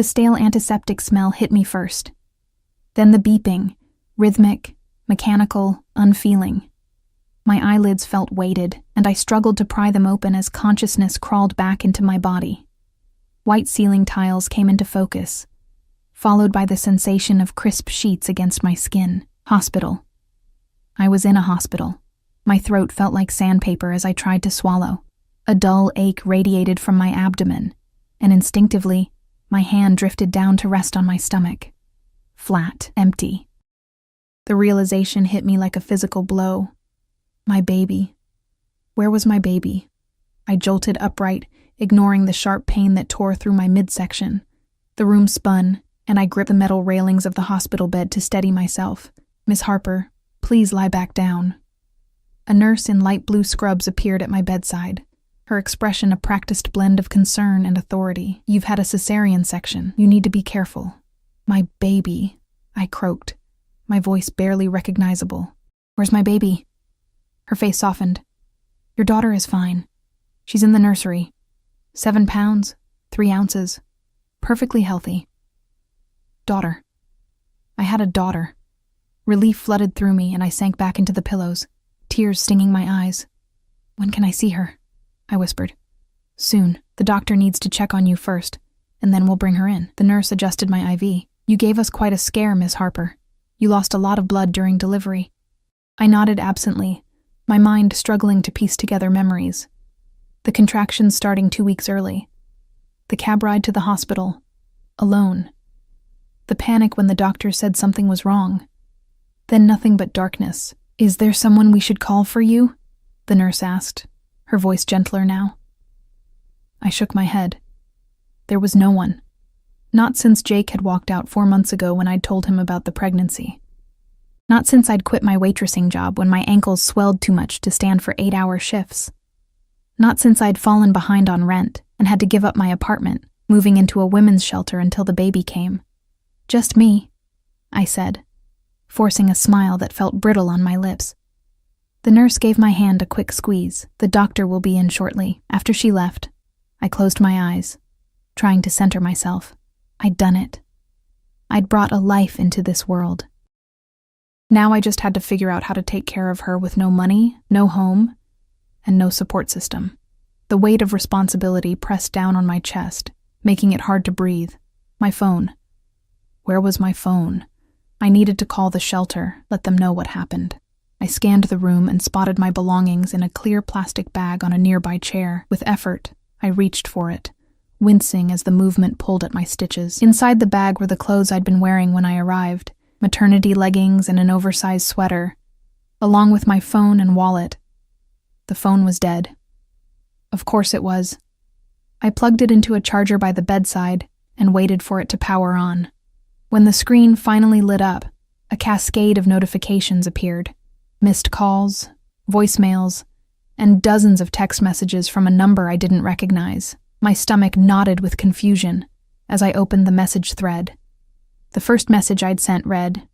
The stale antiseptic smell hit me first. Then the beeping, rhythmic, mechanical, unfeeling. My eyelids felt weighted, and I struggled to pry them open as consciousness crawled back into my body. White ceiling tiles came into focus, followed by the sensation of crisp sheets against my skin. Hospital. I was in a hospital. My throat felt like sandpaper as I tried to swallow. A dull ache radiated from my abdomen, and instinctively, my hand drifted down to rest on my stomach. Flat, empty. The realization hit me like a physical blow. My baby. Where was my baby? I jolted upright, ignoring the sharp pain that tore through my midsection. The room spun, and I gripped the metal railings of the hospital bed to steady myself. "Miss Harper, please lie back down." A nurse in light blue scrubs appeared at my bedside, her expression a practiced blend of concern and authority. "You've had a cesarean section. You need to be careful." "My baby," I croaked, my voice barely recognizable. "Where's my baby?" Her face softened. "Your daughter is fine. She's in the nursery. 7 pounds, 3 ounces. Perfectly healthy." Daughter. I had a daughter. Relief flooded through me, and I sank back into the pillows, tears stinging my eyes. "When can I see her?" I whispered. "Soon. The doctor needs to check on you first, and then we'll bring her in." The nurse adjusted my IV. "You gave us quite a scare, Miss Harper. You lost a lot of blood during delivery." I nodded absently, my mind struggling to piece together memories. The contractions starting 2 weeks early. The cab ride to the hospital. Alone. The panic when the doctor said something was wrong. Then nothing but darkness. "Is there someone we should call for you?" the nurse asked, her voice gentler now. I shook my head. There was no one. Not since Jake had walked out 4 months ago when I'd told him about the pregnancy. Not since I'd quit my waitressing job when my ankles swelled too much to stand for 8-hour shifts. Not since I'd fallen behind on rent and had to give up my apartment, moving into a women's shelter until the baby came. "Just me," I said, forcing a smile that felt brittle on my lips. The nurse gave my hand a quick squeeze. "The doctor will be in shortly." After she left, I closed my eyes, trying to center myself. I'd done it. I'd brought a life into this world. Now I just had to figure out how to take care of her with no money, no home, and no support system. The weight of responsibility pressed down on my chest, making it hard to breathe. My phone. Where was my phone? I needed to call the shelter, let them know what happened. I scanned the room and spotted my belongings in a clear plastic bag on a nearby chair. With effort, I reached for it, wincing as the movement pulled at my stitches. Inside the bag were the clothes I'd been wearing when I arrived, maternity leggings and an oversized sweater, along with my phone and wallet. The phone was dead. Of course it was. I plugged it into a charger by the bedside and waited for it to power on. When the screen finally lit up, a cascade of notifications appeared. Missed calls, voicemails, and dozens of text messages from a number I didn't recognize. My stomach knotted with confusion as I opened the message thread. The first message I'd sent read,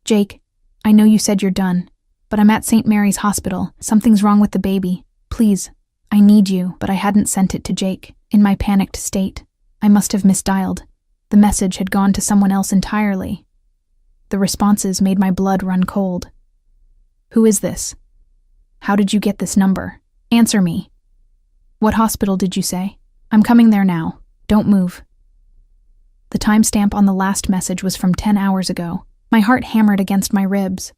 "Jake, I know you said you're done, but I'm at St. Mary's Hospital. Something's wrong with the baby. Please, I need you." But I hadn't sent it to Jake. In my panicked state, I must have misdialed. The message had gone to someone else entirely. The responses made my blood run cold. "Who is this? How did you get this number? Answer me. What hospital did you say? I'm coming there now. Don't move." The timestamp on the last message was from 10 hours ago. My heart hammered against my ribs.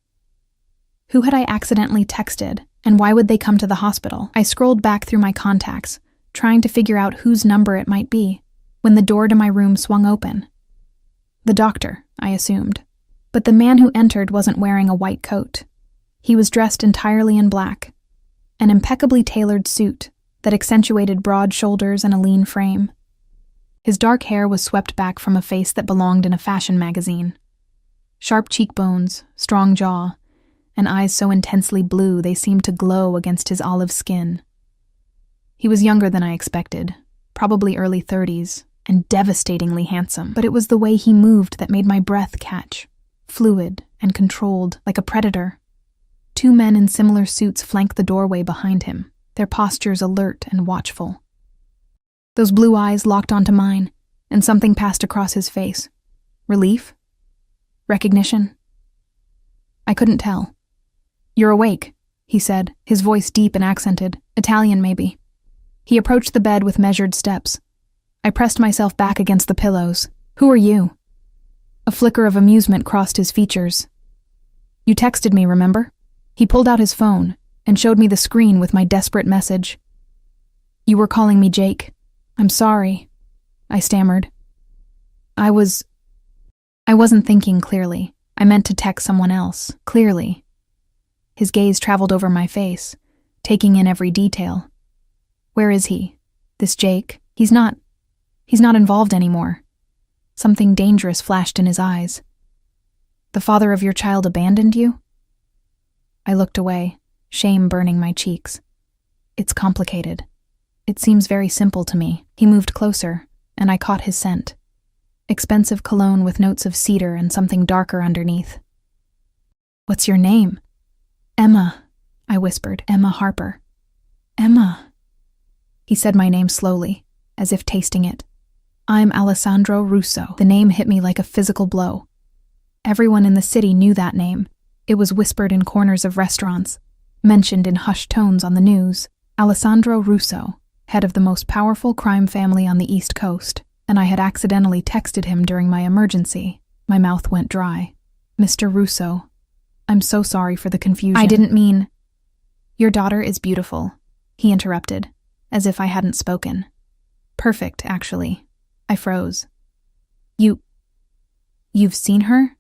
Who had I accidentally texted, and why would they come to the hospital? I scrolled back through my contacts, trying to figure out whose number it might be, when the door to my room swung open. The doctor, I assumed. But the man who entered wasn't wearing a white coat. He was dressed entirely in black, an impeccably tailored suit that accentuated broad shoulders and a lean frame. His dark hair was swept back from a face that belonged in a fashion magazine. Sharp cheekbones, strong jaw, and eyes so intensely blue they seemed to glow against his olive skin. He was younger than I expected, probably early 30s, and devastatingly handsome, but it was the way he moved that made my breath catch, fluid and controlled, like a predator. 2 men in similar suits flanked the doorway behind him, their postures alert and watchful. Those blue eyes locked onto mine, and something passed across his face. Relief? Recognition? I couldn't tell. "You're awake," he said, his voice deep and accented, Italian maybe. He approached the bed with measured steps. I pressed myself back against the pillows. "Who are you?" A flicker of amusement crossed his features. "You texted me, remember?" He pulled out his phone and showed me the screen with my desperate message. "You were calling me Jake. I'm sorry," I stammered. I wasn't thinking clearly. I meant to text someone else, clearly. His gaze traveled over my face, taking in every detail. "Where is he? This Jake? He's not involved anymore." Something dangerous flashed in his eyes. "The father of your child abandoned you?" I looked away, shame burning my cheeks. "It's complicated. It seems very simple to me." He moved closer, and I caught his scent. Expensive cologne with notes of cedar and something darker underneath. "What's your name?" "Emma," I whispered. "Emma Harper." "Emma." He said my name slowly, as if tasting it. "I'm Alessandro Russo." The name hit me like a physical blow. Everyone in the city knew that name. It was whispered in corners of restaurants, mentioned in hushed tones on the news. Alessandro Russo, head of the most powerful crime family on the East Coast, and I had accidentally texted him during my emergency. My mouth went dry. "Mr. Russo, I'm so sorry for the confusion." "I didn't mean—" "Your daughter is beautiful," he interrupted, as if I hadn't spoken. "Perfect, actually." I froze. You've seen her?"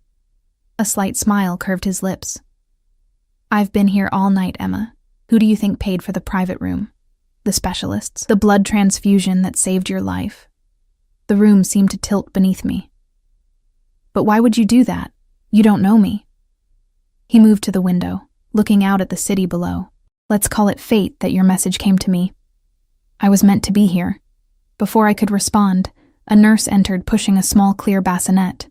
A slight smile curved his lips. "I've been here all night, Emma. Who do you think paid for the private room? The specialists? The blood transfusion that saved your life?" The room seemed to tilt beneath me. "But why would you do that? You don't know me." He moved to the window, looking out at the city below. "Let's call it fate that your message came to me. I was meant to be here." Before I could respond, a nurse entered pushing a small clear bassinet.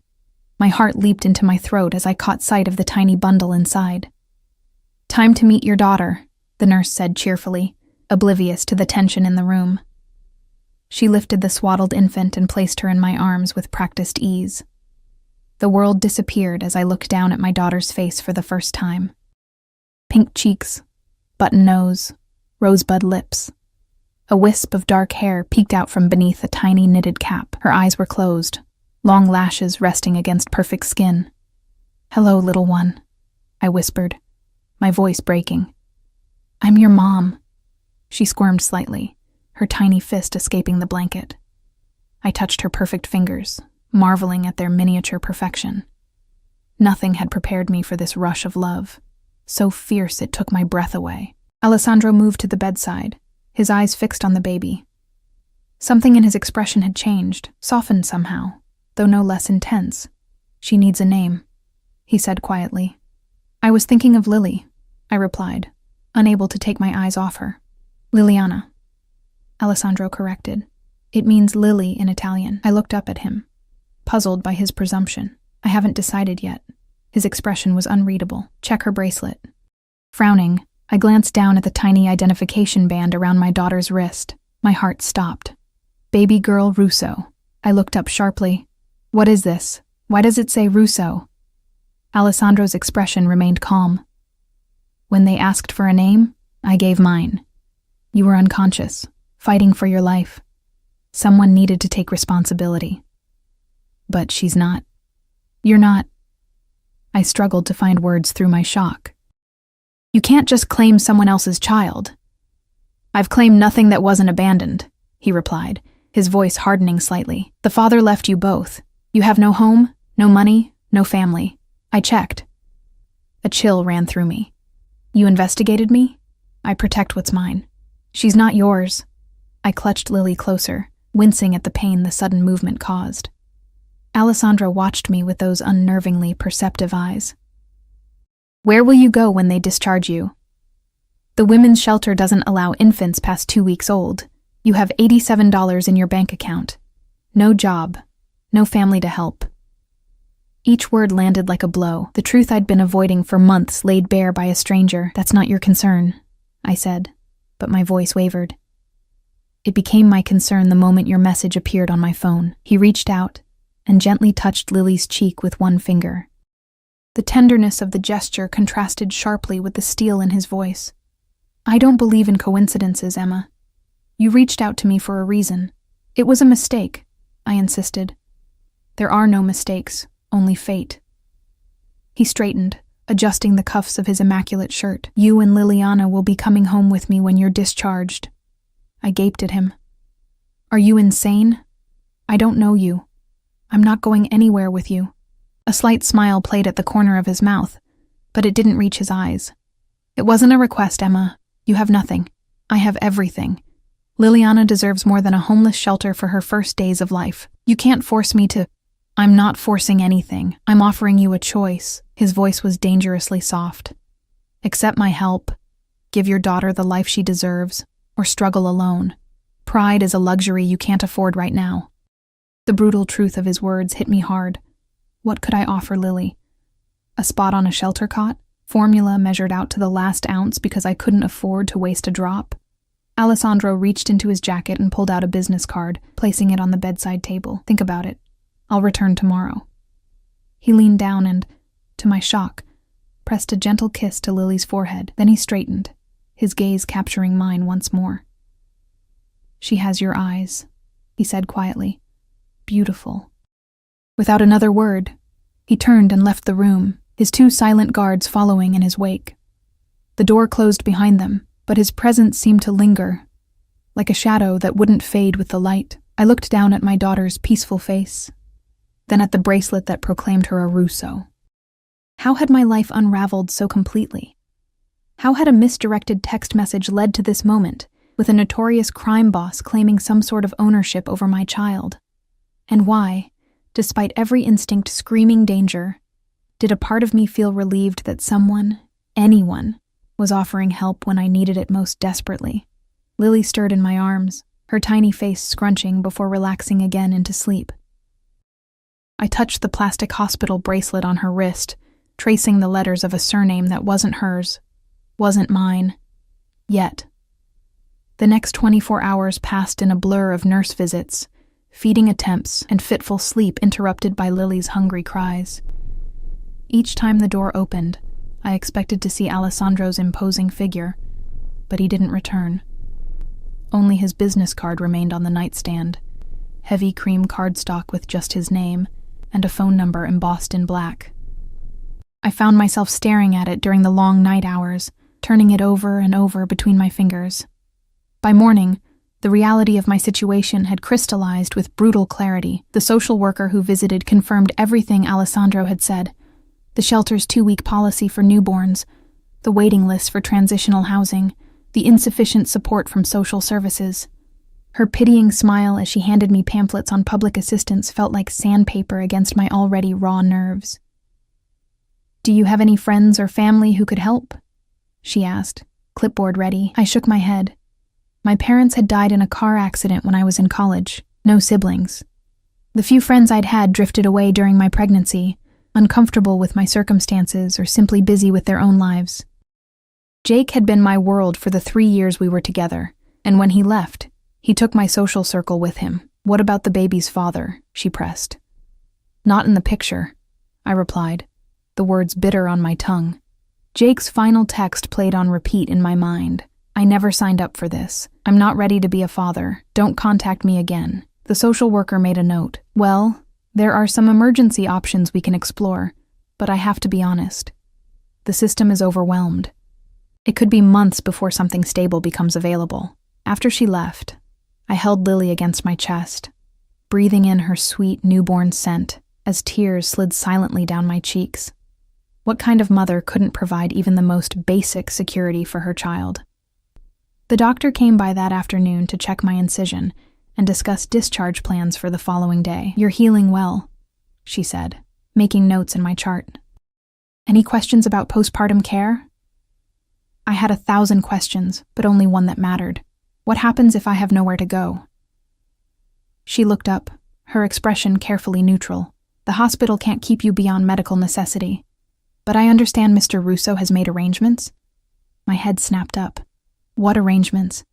My heart leaped into my throat as I caught sight of the tiny bundle inside. "Time to meet your daughter," the nurse said cheerfully, oblivious to the tension in the room. She lifted the swaddled infant and placed her in my arms with practiced ease. The world disappeared as I looked down at my daughter's face for the first time. Pink cheeks, button nose, rosebud lips. A wisp of dark hair peeked out from beneath a tiny knitted cap. Her eyes were closed, long lashes resting against perfect skin. "Hello, little one," I whispered, my voice breaking. "I'm your mom." She squirmed slightly, her tiny fist escaping the blanket. I touched her perfect fingers, marveling at their miniature perfection. Nothing had prepared me for this rush of love, so fierce it took my breath away. Alessandro moved to the bedside, his eyes fixed on the baby. Something in his expression had changed, softened somehow, though no less intense. "She needs a name," he said quietly. "I was thinking of Lily," I replied, unable to take my eyes off her. "Liliana," Alessandro corrected. "It means lily in Italian." I looked up at him, puzzled by his presumption. "I haven't decided yet." His expression was unreadable. "Check her bracelet." Frowning, I glanced down at the tiny identification band around my daughter's wrist. My heart stopped. "Baby girl Russo." I looked up sharply. "What is this? Why does it say Russo?" Alessandro's expression remained calm. "When they asked for a name, I gave mine. You were unconscious, fighting for your life. Someone needed to take responsibility. But she's not. You're not." I struggled to find words through my shock. "You can't just claim someone else's child." "I've claimed nothing that wasn't abandoned," he replied, his voice hardening slightly. "The father left you both. You have no home, no money, no family. I checked." A chill ran through me. "You investigated me? I protect what's mine." "She's not yours." I clutched Lily closer, wincing at the pain the sudden movement caused. Alessandro watched me with those unnervingly perceptive eyes. "Where will you go when they discharge you?" "The women's shelter doesn't allow infants past 2 weeks old. You have $87 in your bank account. No job, no family to help." Each word landed like a blow, the truth I'd been avoiding for months laid bare by a stranger. "That's not your concern," I said, but my voice wavered. It became my concern the moment your message appeared on my phone. He reached out and gently touched Lily's cheek with one finger. The tenderness of the gesture contrasted sharply with the steel in his voice. I don't believe in coincidences, Emma. You reached out to me for a reason. It was a mistake, I insisted. There are no mistakes, only fate. He straightened, adjusting the cuffs of his immaculate shirt. You and Liliana will be coming home with me when you're discharged. I gaped at him. Are you insane? I don't know you. I'm not going anywhere with you. A slight smile played at the corner of his mouth, but it didn't reach his eyes. It wasn't a request, Emma. You have nothing. I have everything. Liliana deserves more than a homeless shelter for her first days of life. You can't force me to... I'm not forcing anything. I'm offering you a choice. His voice was dangerously soft. Accept my help. Give your daughter the life she deserves, or struggle alone. Pride is a luxury you can't afford right now. The brutal truth of his words hit me hard. What could I offer Lily? A spot on a shelter cot? Formula measured out to the last ounce because I couldn't afford to waste a drop? Alessandro reached into his jacket and pulled out a business card, placing it on the bedside table. Think about it. I'll return tomorrow. He leaned down and, to my shock, pressed a gentle kiss to Lily's forehead. Then he straightened, his gaze capturing mine once more. She has your eyes, he said quietly. Beautiful. Without another word, he turned and left the room, his two silent guards following in his wake. The door closed behind them, but his presence seemed to linger, like a shadow that wouldn't fade with the light. I looked down at my daughter's peaceful face, then at the bracelet that proclaimed her a Russo. How had my life unraveled so completely? How had a misdirected text message led to this moment, with a notorious crime boss claiming some sort of ownership over my child? And why, despite every instinct screaming danger, did a part of me feel relieved that someone, anyone, was offering help when I needed it most desperately? Lily stirred in my arms, her tiny face scrunching before relaxing again into sleep. I touched the plastic hospital bracelet on her wrist, tracing the letters of a surname that wasn't hers, wasn't mine, yet. The next 24 hours passed in a blur of nurse visits, feeding attempts, and fitful sleep interrupted by Lily's hungry cries. Each time the door opened, I expected to see Alessandro's imposing figure, but he didn't return. Only his business card remained on the nightstand, heavy cream cardstock with just his name, and a phone number embossed in black. I found myself staring at it during the long night hours, turning it over and over between my fingers. By morning, the reality of my situation had crystallized with brutal clarity. The social worker who visited confirmed everything Alessandro had said. The shelter's 2-week policy for newborns, the waiting list for transitional housing, the insufficient support from social services. Her pitying smile as she handed me pamphlets on public assistance felt like sandpaper against my already raw nerves. Do you have any friends or family who could help? She asked, clipboard ready. I shook my head. My parents had died in a car accident when I was in college. No siblings. The few friends I'd had drifted away during my pregnancy, uncomfortable with my circumstances or simply busy with their own lives. Jake had been my world for the 3 years we were together, and when he left, he took my social circle with him. What about the baby's father? She pressed. Not in the picture, I replied, the words bitter on my tongue. Jake's final text played on repeat in my mind. I never signed up for this. I'm not ready to be a father. Don't contact me again. The social worker made a note. Well, there are some emergency options we can explore, but I have to be honest. The system is overwhelmed. It could be months before something stable becomes available. After she left, I held Lily against my chest, breathing in her sweet newborn scent as tears slid silently down my cheeks. What kind of mother couldn't provide even the most basic security for her child? The doctor came by that afternoon to check my incision and discuss discharge plans for the following day. You're healing well, she said, making notes in my chart. Any questions about postpartum care? I had 1,000 questions, but only one that mattered. What happens if I have nowhere to go? She looked up, her expression carefully neutral. The hospital can't keep you beyond medical necessity. But I understand Mr. Russo has made arrangements? My head snapped up. What arrangements?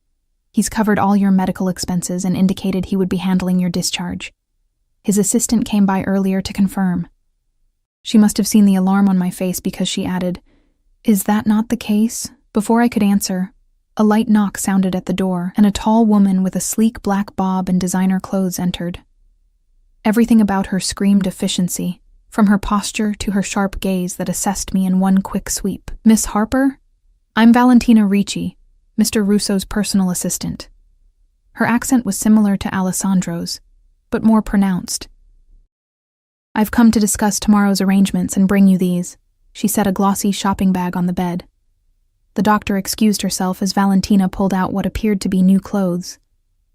He's covered all your medical expenses and indicated he would be handling your discharge. His assistant came by earlier to confirm. She must have seen the alarm on my face because she added, "Is that not the case?" Before I could answer, a light knock sounded at the door, and a tall woman with a sleek black bob and designer clothes entered. Everything about her screamed efficiency, from her posture to her sharp gaze that assessed me in one quick sweep. "Miss Harper? I'm Valentina Ricci, Mr. Russo's personal assistant." Her accent was similar to Alessandro's, but more pronounced. "I've come to discuss tomorrow's arrangements and bring you these." She set a glossy shopping bag on the bed. The doctor excused herself as Valentina pulled out what appeared to be new clothes.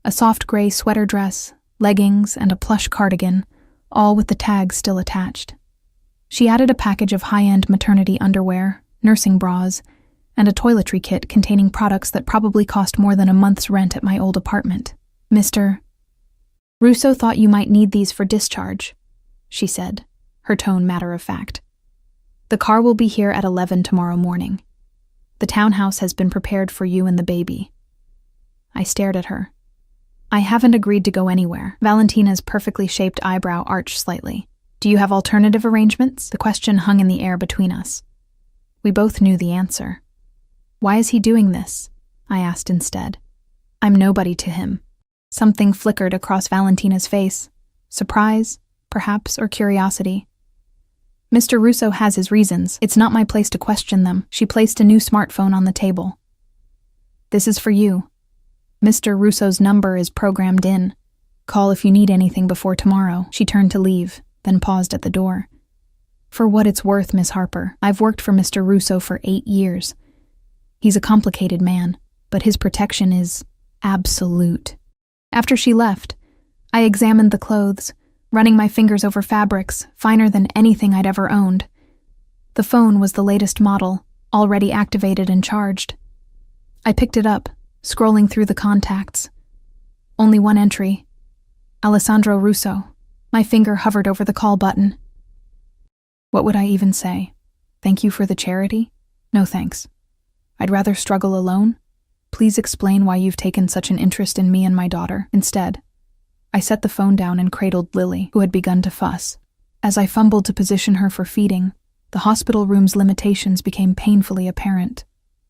A soft gray sweater dress, leggings, and a plush cardigan, all with the tags still attached. She added a package of high-end maternity underwear, nursing bras, and a toiletry kit containing products that probably cost more than a month's rent at my old apartment. "Mr. Russo thought you might need these for discharge," she said, her tone matter-of-fact. "The car will be here at 11 tomorrow morning. The townhouse has been prepared for you and the baby." I stared at her. "I haven't agreed to go anywhere." Valentina's perfectly shaped eyebrow arched slightly. "Do you have alternative arrangements?" The question hung in the air between us. We both knew the answer. "Why is he doing this?" I asked instead. "I'm nobody to him." Something flickered across Valentina's face. Surprise, perhaps, or curiosity. "Mr. Russo has his reasons. It's not my place to question them." She placed a new smartphone on the table. "This is for you. Mr. Russo's number is programmed in. Call if you need anything before tomorrow." She turned to leave, then paused at the door. "For what it's worth, Miss Harper, I've worked for Mr. Russo for 8 years. He's a complicated man, but his protection is absolute." After she left, I examined the clothes, running my fingers over fabrics finer than anything I'd ever owned. The phone was the latest model, already activated and charged. I picked it up, scrolling through the contacts. Only one entry. Alessandro Russo. My finger hovered over the call button. What would I even say? Thank you for the charity? No thanks. I'd rather struggle alone. Please explain why you've taken such an interest in me and my daughter. Instead, I set the phone down and cradled Lily, who had begun to fuss. As I fumbled to position her for feeding, the hospital room's limitations became painfully apparent.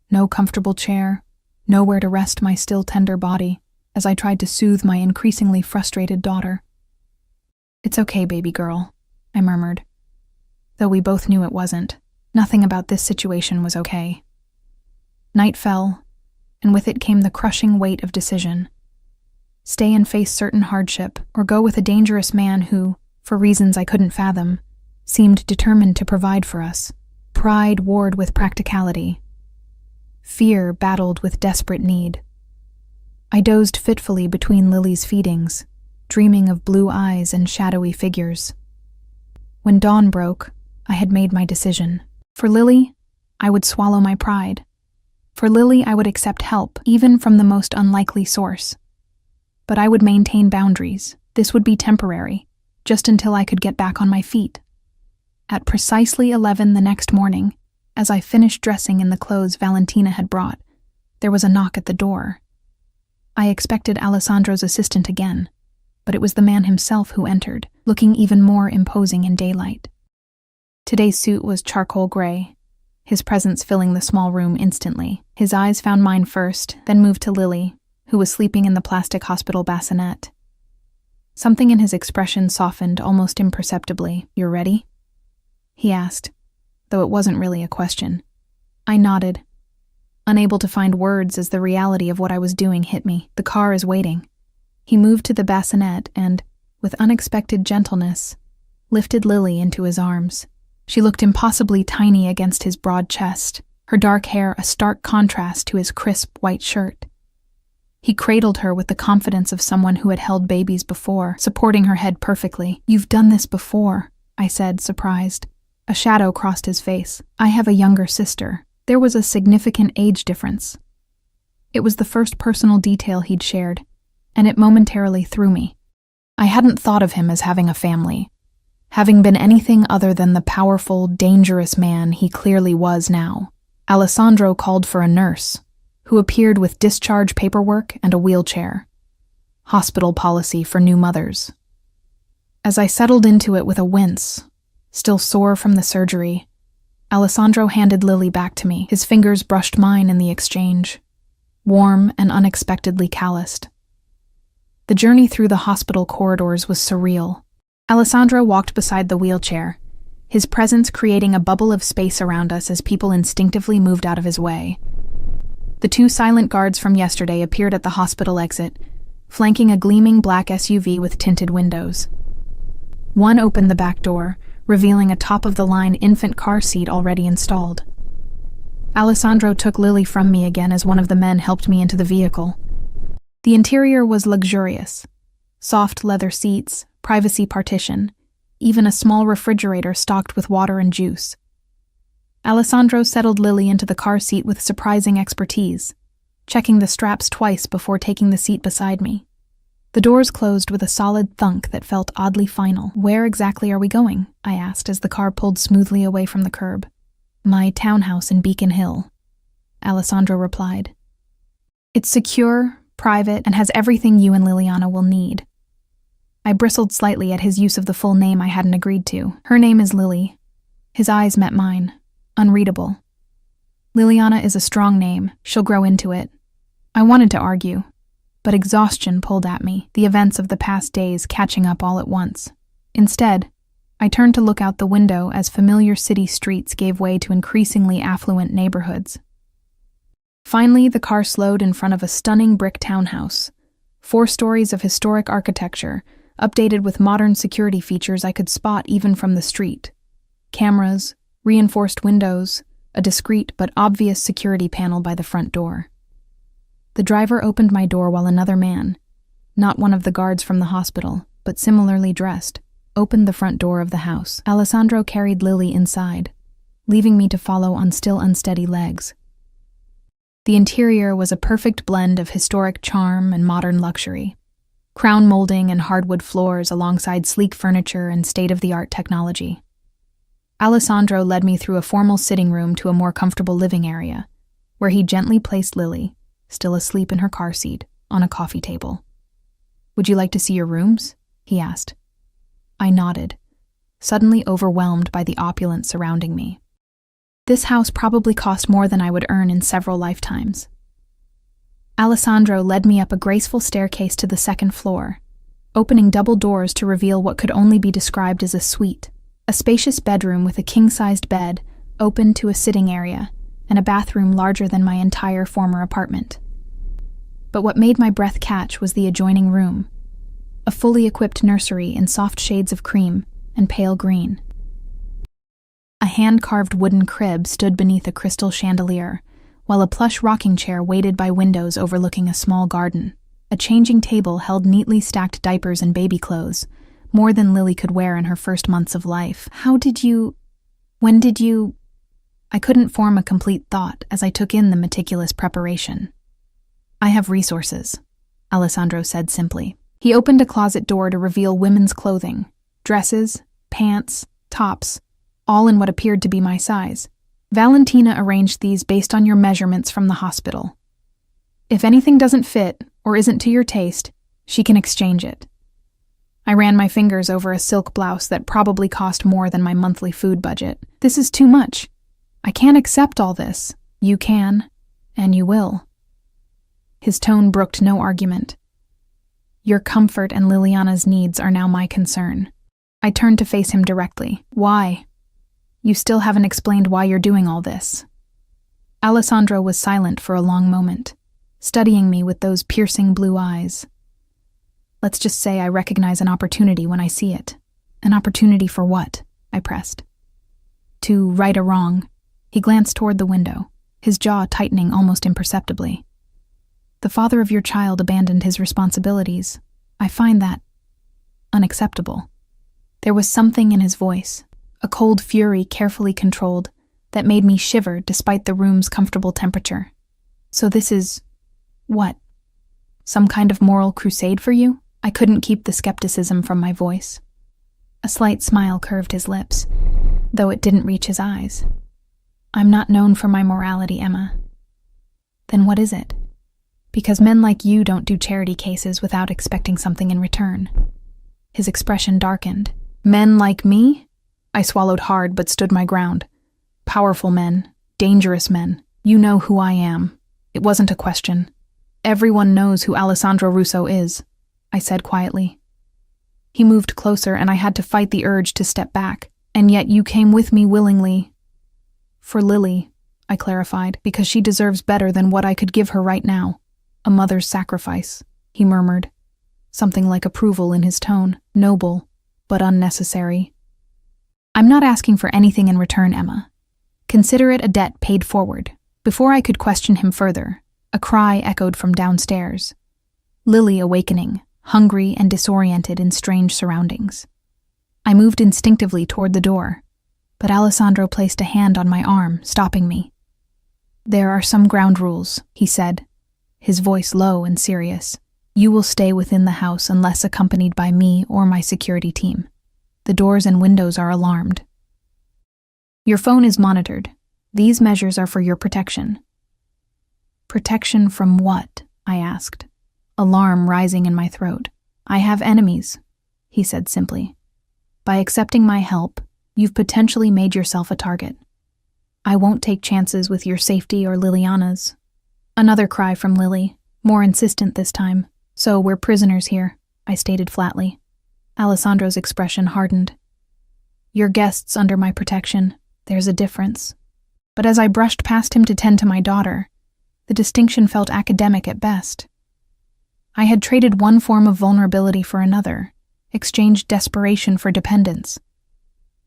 No comfortable chair, nowhere to rest my still tender body, as I tried to soothe my increasingly frustrated daughter. "It's okay, baby girl," I murmured. Though we both knew it wasn't. Nothing about this situation was okay. Night fell, and with it came the crushing weight of decision. Stay and face certain hardship, or go with a dangerous man who, for reasons I couldn't fathom, seemed determined to provide for us. Pride warred with practicality. Fear battled with desperate need. I dozed fitfully between Lily's feedings, dreaming of blue eyes and shadowy figures. When dawn broke, I had made my decision. For Lily, I would swallow my pride. For Lily, I would accept help, even from the most unlikely source. But I would maintain boundaries. This would be temporary, just until I could get back on my feet. At precisely 11 the next morning, as I finished dressing in the clothes Valentina had brought, there was a knock at the door. I expected Alessandro's assistant again, but it was the man himself who entered, looking even more imposing in daylight. Today's suit was charcoal gray, his presence filling the small room instantly. His eyes found mine first, then moved to Lily, who was sleeping in the plastic hospital bassinet. Something in his expression softened almost imperceptibly. "You're ready?" he asked, though it wasn't really a question. I nodded, unable to find words as the reality of what I was doing hit me. "The car is waiting." He moved to the bassinet and, with unexpected gentleness, lifted Lily into his arms. She looked impossibly tiny against his broad chest, her dark hair a stark contrast to his crisp white shirt. He cradled her with the confidence of someone who had held babies before, supporting her head perfectly. "You've done this before," I said, surprised. A shadow crossed his face. "I have a younger sister." There was a significant age difference. It was the first personal detail he'd shared, and it momentarily threw me. I hadn't thought of him as having a family, having been anything other than the powerful, dangerous man he clearly was now. Alessandro called for a nurse, who appeared with discharge paperwork and a wheelchair. Hospital policy for new mothers. As I settled into it with a wince, still sore from the surgery, Alessandro handed Lily back to me. His fingers brushed mine in the exchange, warm and unexpectedly calloused. The journey through the hospital corridors was surreal. Alessandro walked beside the wheelchair, his presence creating a bubble of space around us as people instinctively moved out of his way. The two silent guards from yesterday appeared at the hospital exit, flanking a gleaming black SUV with tinted windows. One opened the back door, revealing a top-of-the-line infant car seat already installed. Alessandro took Lily from me again as one of the men helped me into the vehicle. The interior was luxurious. Soft leather seats, privacy partition, even a small refrigerator stocked with water and juice. Alessandro settled Lily into the car seat with surprising expertise, checking the straps twice before taking the seat beside me. The doors closed with a solid thunk that felt oddly final. "Where exactly are we going?" I asked as the car pulled smoothly away from the curb. "My townhouse in Beacon Hill," Alessandro replied. "It's secure, private, and has everything you and Liliana will need." I bristled slightly at his use of the full name I hadn't agreed to. "Her name is Lily." His eyes met mine, unreadable. "Liliana is a strong name. She'll grow into it." I wanted to argue, but exhaustion pulled at me, the events of the past days catching up all at once. Instead, I turned to look out the window as familiar city streets gave way to increasingly affluent neighborhoods. Finally, the car slowed in front of a stunning brick townhouse, 4 stories of historic architecture, updated with modern security features I could spot even from the street. Cameras, reinforced windows, a discreet but obvious security panel by the front door. The driver opened my door while another man, not one of the guards from the hospital, but similarly dressed, opened the front door of the house. Alessandro carried Lily inside, leaving me to follow on still unsteady legs. The interior was a perfect blend of historic charm and modern luxury. Crown molding and hardwood floors alongside sleek furniture and state-of-the-art technology. Alessandro led me through a formal sitting room to a more comfortable living area, where he gently placed Lily, still asleep in her car seat, on a coffee table. "Would you like to see your rooms?" he asked. I nodded, suddenly overwhelmed by the opulence surrounding me. This house probably cost more than I would earn in several lifetimes. Alessandro led me up a graceful staircase to the second floor, opening double doors to reveal what could only be described as a suite, a spacious bedroom with a king-sized bed, open to a sitting area, and a bathroom larger than my entire former apartment. But what made my breath catch was the adjoining room, a fully equipped nursery in soft shades of cream and pale green. A hand-carved wooden crib stood beneath a crystal chandelier, while a plush rocking chair waited by windows overlooking a small garden. A changing table held neatly stacked diapers and baby clothes, more than Lily could wear in her first months of life. When did you... I couldn't form a complete thought as I took in the meticulous preparation. "I have resources," Alessandro said simply. He opened a closet door to reveal women's clothing, dresses, pants, tops, all in what appeared to be my size. "Valentina arranged these based on your measurements from the hospital. If anything doesn't fit or isn't to your taste, she can exchange it." I ran my fingers over a silk blouse that probably cost more than my monthly food budget. "This is too much. I can't accept all this." "You can, and you will." His tone brooked no argument. "Your comfort and Liliana's needs are now my concern." I turned to face him directly. "Why? You still haven't explained why you're doing all this." Alessandro was silent for a long moment, studying me with those piercing blue eyes. "Let's just say I recognize an opportunity when I see it." "An opportunity for what?" I pressed. "To right a wrong." He glanced toward the window, his jaw tightening almost imperceptibly. "The father of your child abandoned his responsibilities. I find that unacceptable." There was something in his voice, a cold fury carefully controlled, that made me shiver despite the room's comfortable temperature. "So this is... what? Some kind of moral crusade for you?" I couldn't keep the skepticism from my voice. A slight smile curved his lips, though it didn't reach his eyes. "I'm not known for my morality, Emma." Then what is it? Because men like you don't do charity cases without expecting something in return. His expression darkened. Men like me? I swallowed hard but stood my ground. Powerful men, dangerous men. You know who I am. It wasn't a question. Everyone knows who Alessandro Russo is, I said quietly. He moved closer and I had to fight the urge to step back. And yet you came with me willingly. For Lily, I clarified, because she deserves better than what I could give her right now. A mother's sacrifice, he murmured. Something like approval in his tone, noble, but unnecessary. I'm not asking for anything in return, Emma. Consider it a debt paid forward. Before I could question him further, a cry echoed from downstairs. Lily awakening, hungry and disoriented in strange surroundings. I moved instinctively toward the door, but Alessandro placed a hand on my arm, stopping me. There are some ground rules, he said, his voice low and serious. You will stay within the house unless accompanied by me or my security team. The doors and windows are alarmed. Your phone is monitored. These measures are for your protection. Protection from what? I asked, alarm rising in my throat. I have enemies, he said simply. By accepting my help, you've potentially made yourself a target. I won't take chances with your safety or Liliana's. Another cry from Lily, more insistent this time. So we're prisoners here, I stated flatly. Alessandro's expression hardened. You're guests under my protection. There's a difference. But as I brushed past him to tend to my daughter, the distinction felt academic at best. I had traded one form of vulnerability for another, exchanged desperation for dependence.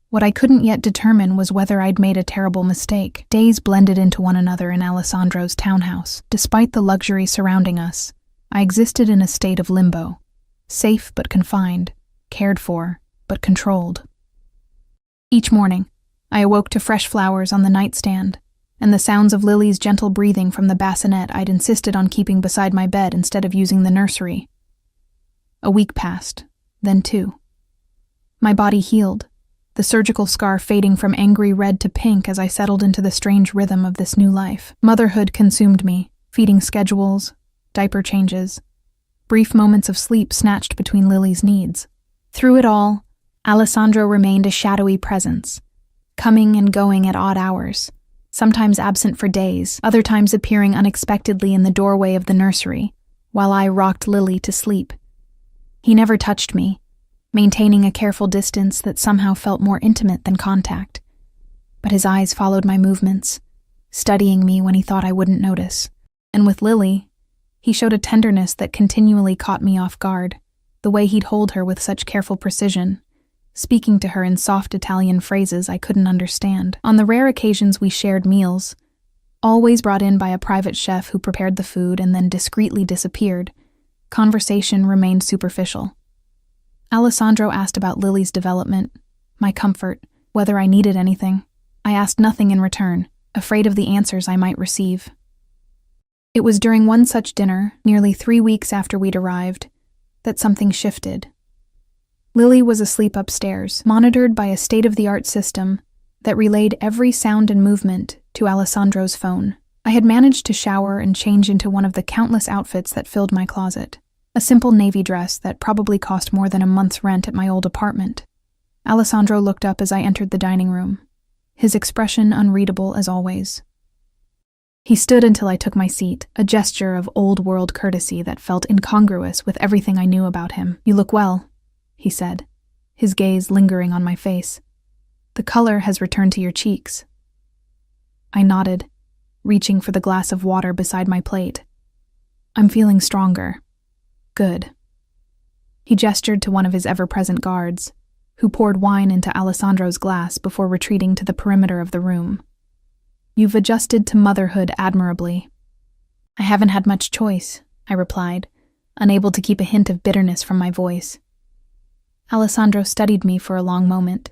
What I couldn't yet determine was whether I'd made a terrible mistake. Days blended into one another in Alessandro's townhouse. Despite the luxury surrounding us, I existed in a state of limbo, safe but confined, cared for but controlled. Each morning, I awoke to fresh flowers on the nightstand, and the sounds of Lily's gentle breathing from the bassinet I'd insisted on keeping beside my bed instead of using the nursery. A week passed, then 2. My body healed, the surgical scar fading from angry red to pink as I settled into the strange rhythm of this new life. Motherhood consumed me, feeding schedules, diaper changes, brief moments of sleep snatched between Lily's needs. Through it all, Alessandro remained a shadowy presence, coming and going at odd hours, sometimes absent for days, other times appearing unexpectedly in the doorway of the nursery, while I rocked Lily to sleep. He never touched me, maintaining a careful distance that somehow felt more intimate than contact. But his eyes followed my movements, studying me when he thought I wouldn't notice. And with Lily, he showed a tenderness that continually caught me off guard, the way he'd hold her with such careful precision, speaking to her in soft Italian phrases I couldn't understand. On the rare occasions we shared meals, always brought in by a private chef who prepared the food and then discreetly disappeared, conversation remained superficial. Alessandro asked about Lily's development, my comfort, whether I needed anything. I asked nothing in return, afraid of the answers I might receive. It was during one such dinner, nearly 3 weeks after we'd arrived, that something shifted. Lily was asleep upstairs, monitored by a state-of-the-art system that relayed every sound and movement to Alessandro's phone. I had managed to shower and change into one of the countless outfits that filled my closet. A simple navy dress that probably cost more than a month's rent at my old apartment. Alessandro looked up as I entered the dining room, his expression unreadable as always. He stood until I took my seat, a gesture of old-world courtesy that felt incongruous with everything I knew about him. You look well, he said, his gaze lingering on my face. The color has returned to your cheeks. I nodded, reaching for the glass of water beside my plate. I'm feeling stronger. Good. He gestured to one of his ever-present guards, who poured wine into Alessandro's glass before retreating to the perimeter of the room. You've adjusted to motherhood admirably. I haven't had much choice, I replied, unable to keep a hint of bitterness from my voice. Alessandro studied me for a long moment.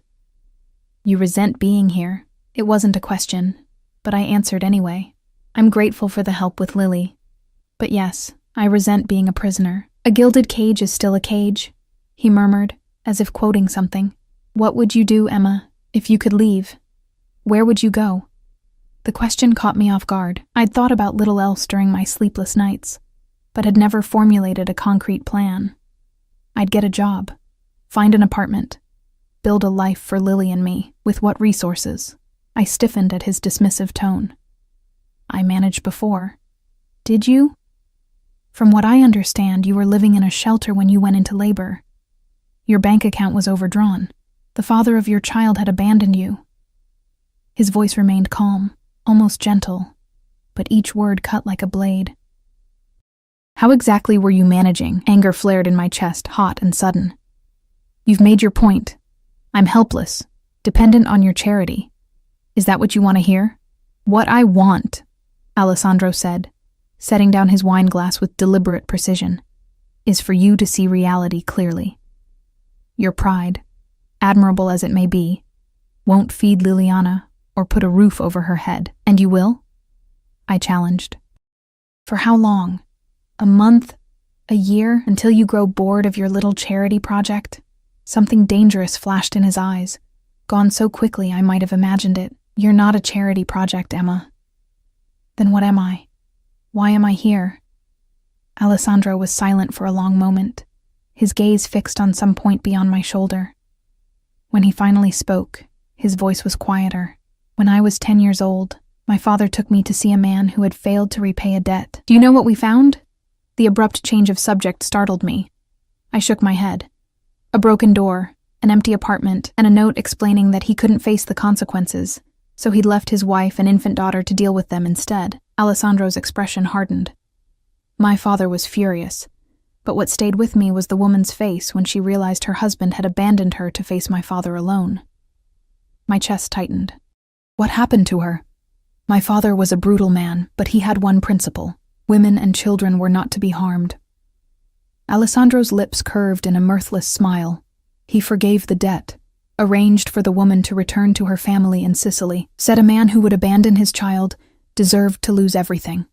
You resent being here. It wasn't a question, but I answered anyway. I'm grateful for the help with Lily. But yes, I resent being a prisoner. A gilded cage is still a cage, he murmured, as if quoting something. What would you do, Emma, if you could leave? Where would you go? The question caught me off guard. I'd thought about little else during my sleepless nights, but had never formulated a concrete plan. I'd get a job, find an apartment, build a life for Lily and me. With what resources? I stiffened at his dismissive tone. I managed before. Did you? From what I understand, you were living in a shelter when you went into labor. Your bank account was overdrawn. The father of your child had abandoned you. His voice remained calm, almost gentle, but each word cut like a blade. How exactly were you managing? Anger flared in my chest, hot and sudden. You've made your point. I'm helpless, dependent on your charity. Is that what you want to hear? What I want, Alessandro said, setting down his wine glass with deliberate precision, is for you to see reality clearly. Your pride, admirable as it may be, won't feed Liliana or put a roof over her head. And you will? I challenged. For how long? A month? A year? Until you grow bored of your little charity project? Something dangerous flashed in his eyes, gone so quickly I might have imagined it. You're not a charity project, Emma. Then what am I? Why am I here? Alessandro was silent for a long moment, his gaze fixed on some point beyond my shoulder. When he finally spoke, his voice was quieter. When I was 10 years old, my father took me to see a man who had failed to repay a debt. Do you know what we found? The abrupt change of subject startled me. I shook my head. A broken door, an empty apartment, and a note explaining that he couldn't face the consequences, so he'd left his wife and infant daughter to deal with them instead. Alessandro's expression hardened. My father was furious, but what stayed with me was the woman's face when she realized her husband had abandoned her to face my father alone. My chest tightened. What happened to her? My father was a brutal man, but he had one principle. Women and children were not to be harmed. Alessandro's lips curved in a mirthless smile. He forgave the debt, arranged for the woman to return to her family in Sicily, said a man who would abandon his child deserved to lose everything.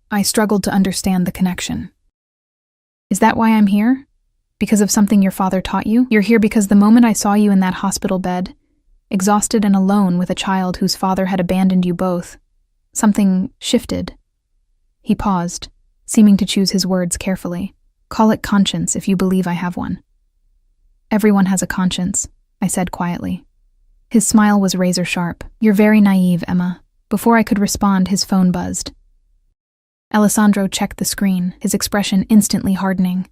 I struggled to understand the connection. Is that why I'm here? Because of something your father taught you? You're here because the moment I saw you in that hospital bed, exhausted and alone with a child whose father had abandoned you both, something shifted. He paused, seeming to choose his words carefully. Call it conscience if you believe I have one. Everyone has a conscience, I said quietly. His smile was razor sharp. You're very naive, Emma. Before I could respond, his phone buzzed. Alessandro checked the screen, his expression instantly hardening.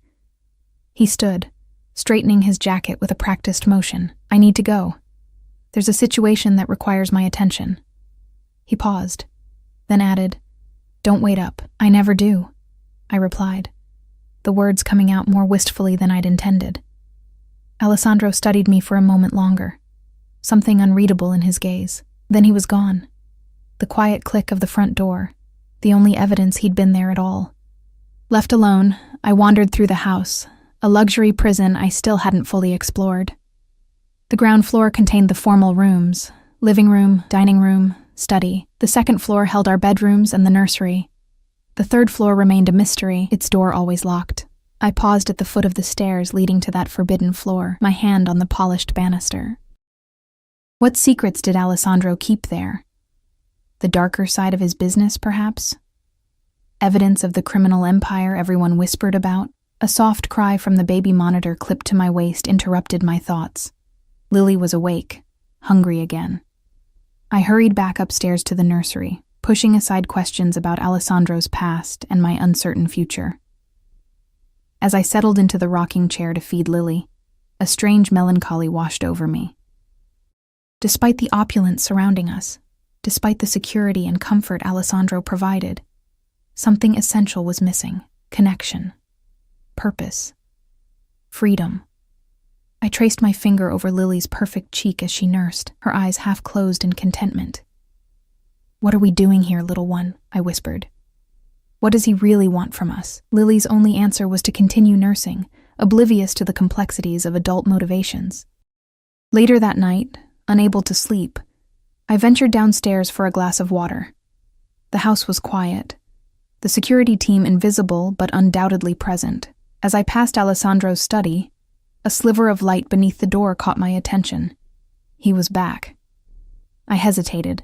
He stood, straightening his jacket with a practiced motion. I need to go. There's a situation that requires my attention. He paused, then added, Don't wait up. I never do, I replied, the words coming out more wistfully than I'd intended. Alessandro studied me for a moment longer, something unreadable in his gaze. Then he was gone. The quiet click of the front door, the only evidence he'd been there at all. Left alone, I wandered through the house, a luxury prison I still hadn't fully explored. The ground floor contained the formal rooms, living room, dining room, study. The second floor held our bedrooms and the nursery. The third floor remained a mystery, its door always locked. I paused at the foot of the stairs leading to that forbidden floor, my hand on the polished banister. What secrets did Alessandro keep there? The darker side of his business, perhaps? Evidence of the criminal empire everyone whispered about? A soft cry from the baby monitor clipped to my waist interrupted my thoughts. Lily was awake, hungry again. I hurried back upstairs to the nursery, pushing aside questions about Alessandro's past and my uncertain future. As I settled into the rocking chair to feed Lily, a strange melancholy washed over me. Despite the opulence surrounding us, despite the security and comfort Alessandro provided, something essential was missing: connection, purpose, freedom. I traced my finger over Lily's perfect cheek as she nursed, her eyes half closed in contentment. What are we doing here, little one? I whispered. What does he really want from us? Lily's only answer was to continue nursing, oblivious to the complexities of adult motivations. Later that night, unable to sleep, I ventured downstairs for a glass of water. The house was quiet, the security team invisible but undoubtedly present. As I passed Alessandro's study, a sliver of light beneath the door caught my attention. He was back. I hesitated,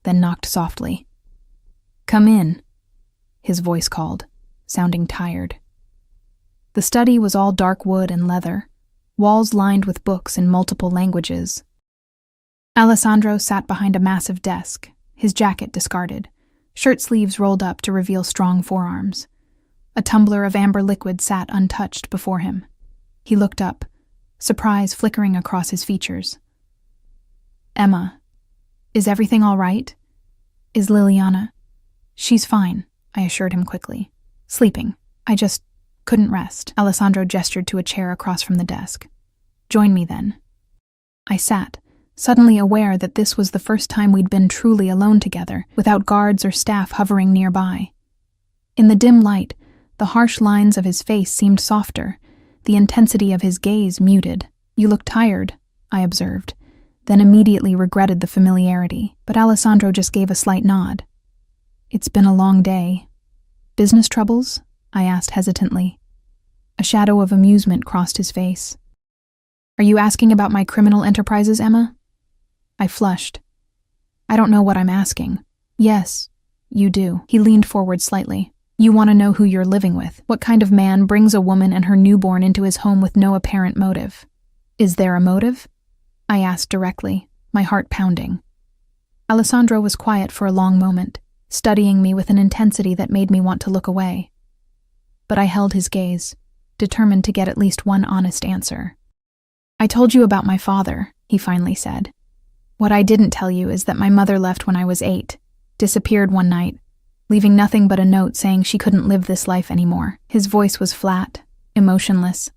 then knocked softly. "Come in," his voice called, sounding tired. The study was all dark wood and leather, walls lined with books in multiple languages. Alessandro sat behind a massive desk, his jacket discarded, shirt sleeves rolled up to reveal strong forearms. A tumbler of amber liquid sat untouched before him. He looked up, surprise flickering across his features. "Emma, is everything all right? Is Liliana?" "She's fine," I assured him quickly. "Sleeping. I just couldn't rest." Alessandro gestured to a chair across from the desk. "Join me then." I sat, suddenly aware that this was the first time we'd been truly alone together, without guards or staff hovering nearby. In the dim light, the harsh lines of his face seemed softer, the intensity of his gaze muted. "You look tired," I observed, then immediately regretted the familiarity, but Alessandro just gave a slight nod. "It's been a long day." "Business troubles?" I asked hesitantly. A shadow of amusement crossed his face. "Are you asking about my criminal enterprises, Emma?" I flushed. "I don't know what I'm asking." "Yes, you do." He leaned forward slightly. "You want to know who you're living with. What kind of man brings a woman and her newborn into his home with no apparent motive?" "Is there a motive?" I asked directly, my heart pounding. Alessandro was quiet for a long moment, studying me with an intensity that made me want to look away. But I held his gaze, determined to get at least one honest answer. "I told you about my father," he finally said. "What I didn't tell you is that my mother left when I was 8, disappeared one night, leaving nothing but a note saying she couldn't live this life anymore." His voice was flat, emotionless.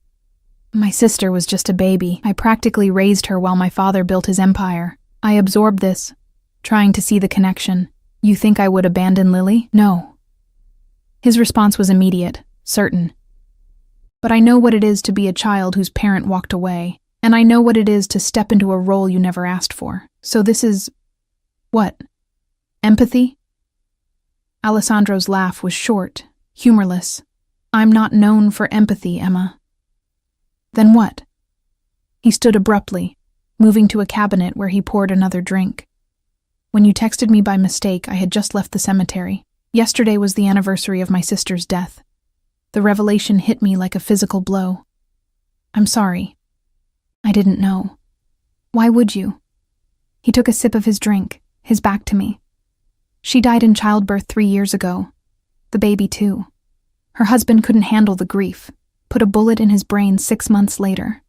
"My sister was just a baby. I practically raised her while my father built his empire. I absorbed this, trying to see the connection. You think I would abandon Lily? No." His response was immediate, certain. "But I know what it is to be a child whose parent walked away, and I know what it is to step into a role you never asked for. So this is... what? Empathy?" Alessandro's laugh was short, humorless. "I'm not known for empathy, Emma." "Then what?" He stood abruptly, moving to a cabinet where he poured another drink. "When you texted me by mistake, I had just left the cemetery. Yesterday was the anniversary of my sister's death. The revelation hit me like a physical blow. I'm sorry. I didn't know." "Why would you?" He took a sip of his drink, his back to me. "She died in childbirth 3 years ago. The baby too. Her husband couldn't handle the grief, put a bullet in his brain 6 months later."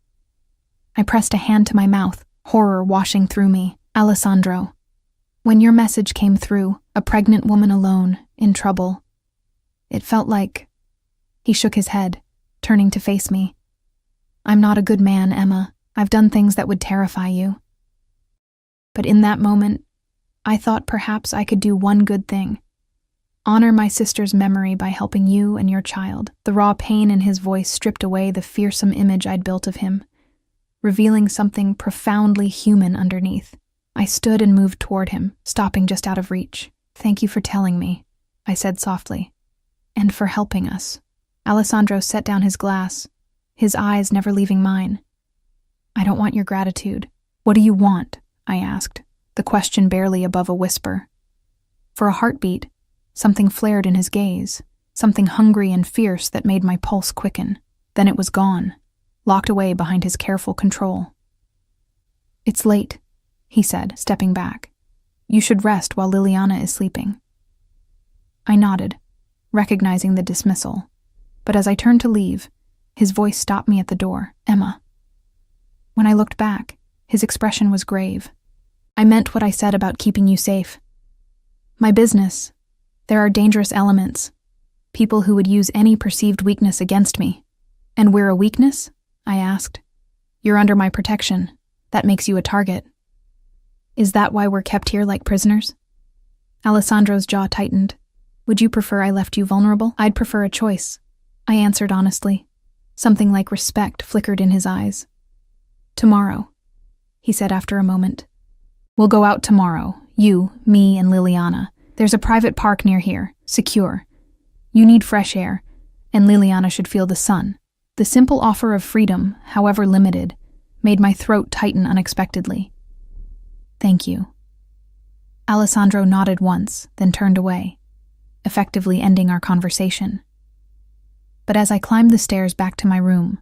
I pressed a hand to my mouth, horror washing through me. "Alessandro, when your message came through, a pregnant woman alone, in trouble, it felt like..." He shook his head, turning to face me. "I'm not a good man, Emma. I've done things that would terrify you. But in that moment, I thought perhaps I could do one good thing. Honor my sister's memory by helping you and your child." The raw pain in his voice stripped away the fearsome image I'd built of him, revealing something profoundly human underneath. I stood and moved toward him, stopping just out of reach. "Thank you for telling me," I said softly. "And for helping us." Alessandro set down his glass, his eyes never leaving mine. "I don't want your gratitude. What do you want?" I asked, the question barely above a whisper. For a heartbeat, something flared in his gaze, something hungry and fierce that made my pulse quicken. Then it was gone, locked away behind his careful control. "It's late," he said, stepping back. "You should rest while Liliana is sleeping." I nodded, recognizing the dismissal, but as I turned to leave, his voice stopped me at the door. "Emma." When I looked back, his expression was grave. "I meant what I said about keeping you safe. My business, there are dangerous elements, people who would use any perceived weakness against me. And we're a weakness?" I asked. "You're under my protection. That makes you a target. Is that why we're kept here like prisoners?" Alessandro's jaw tightened. "Would you prefer I left you vulnerable?" "I'd prefer a choice," I answered honestly. Something like respect flickered in his eyes. "Tomorrow," he said after a moment. "We'll go out tomorrow, you, me, and Liliana. There's a private park near here, secure. You need fresh air, and Liliana should feel the sun." The simple offer of freedom, however limited, made my throat tighten unexpectedly. "Thank you." Alessandro nodded once, then turned away, effectively ending our conversation. But as I climbed the stairs back to my room,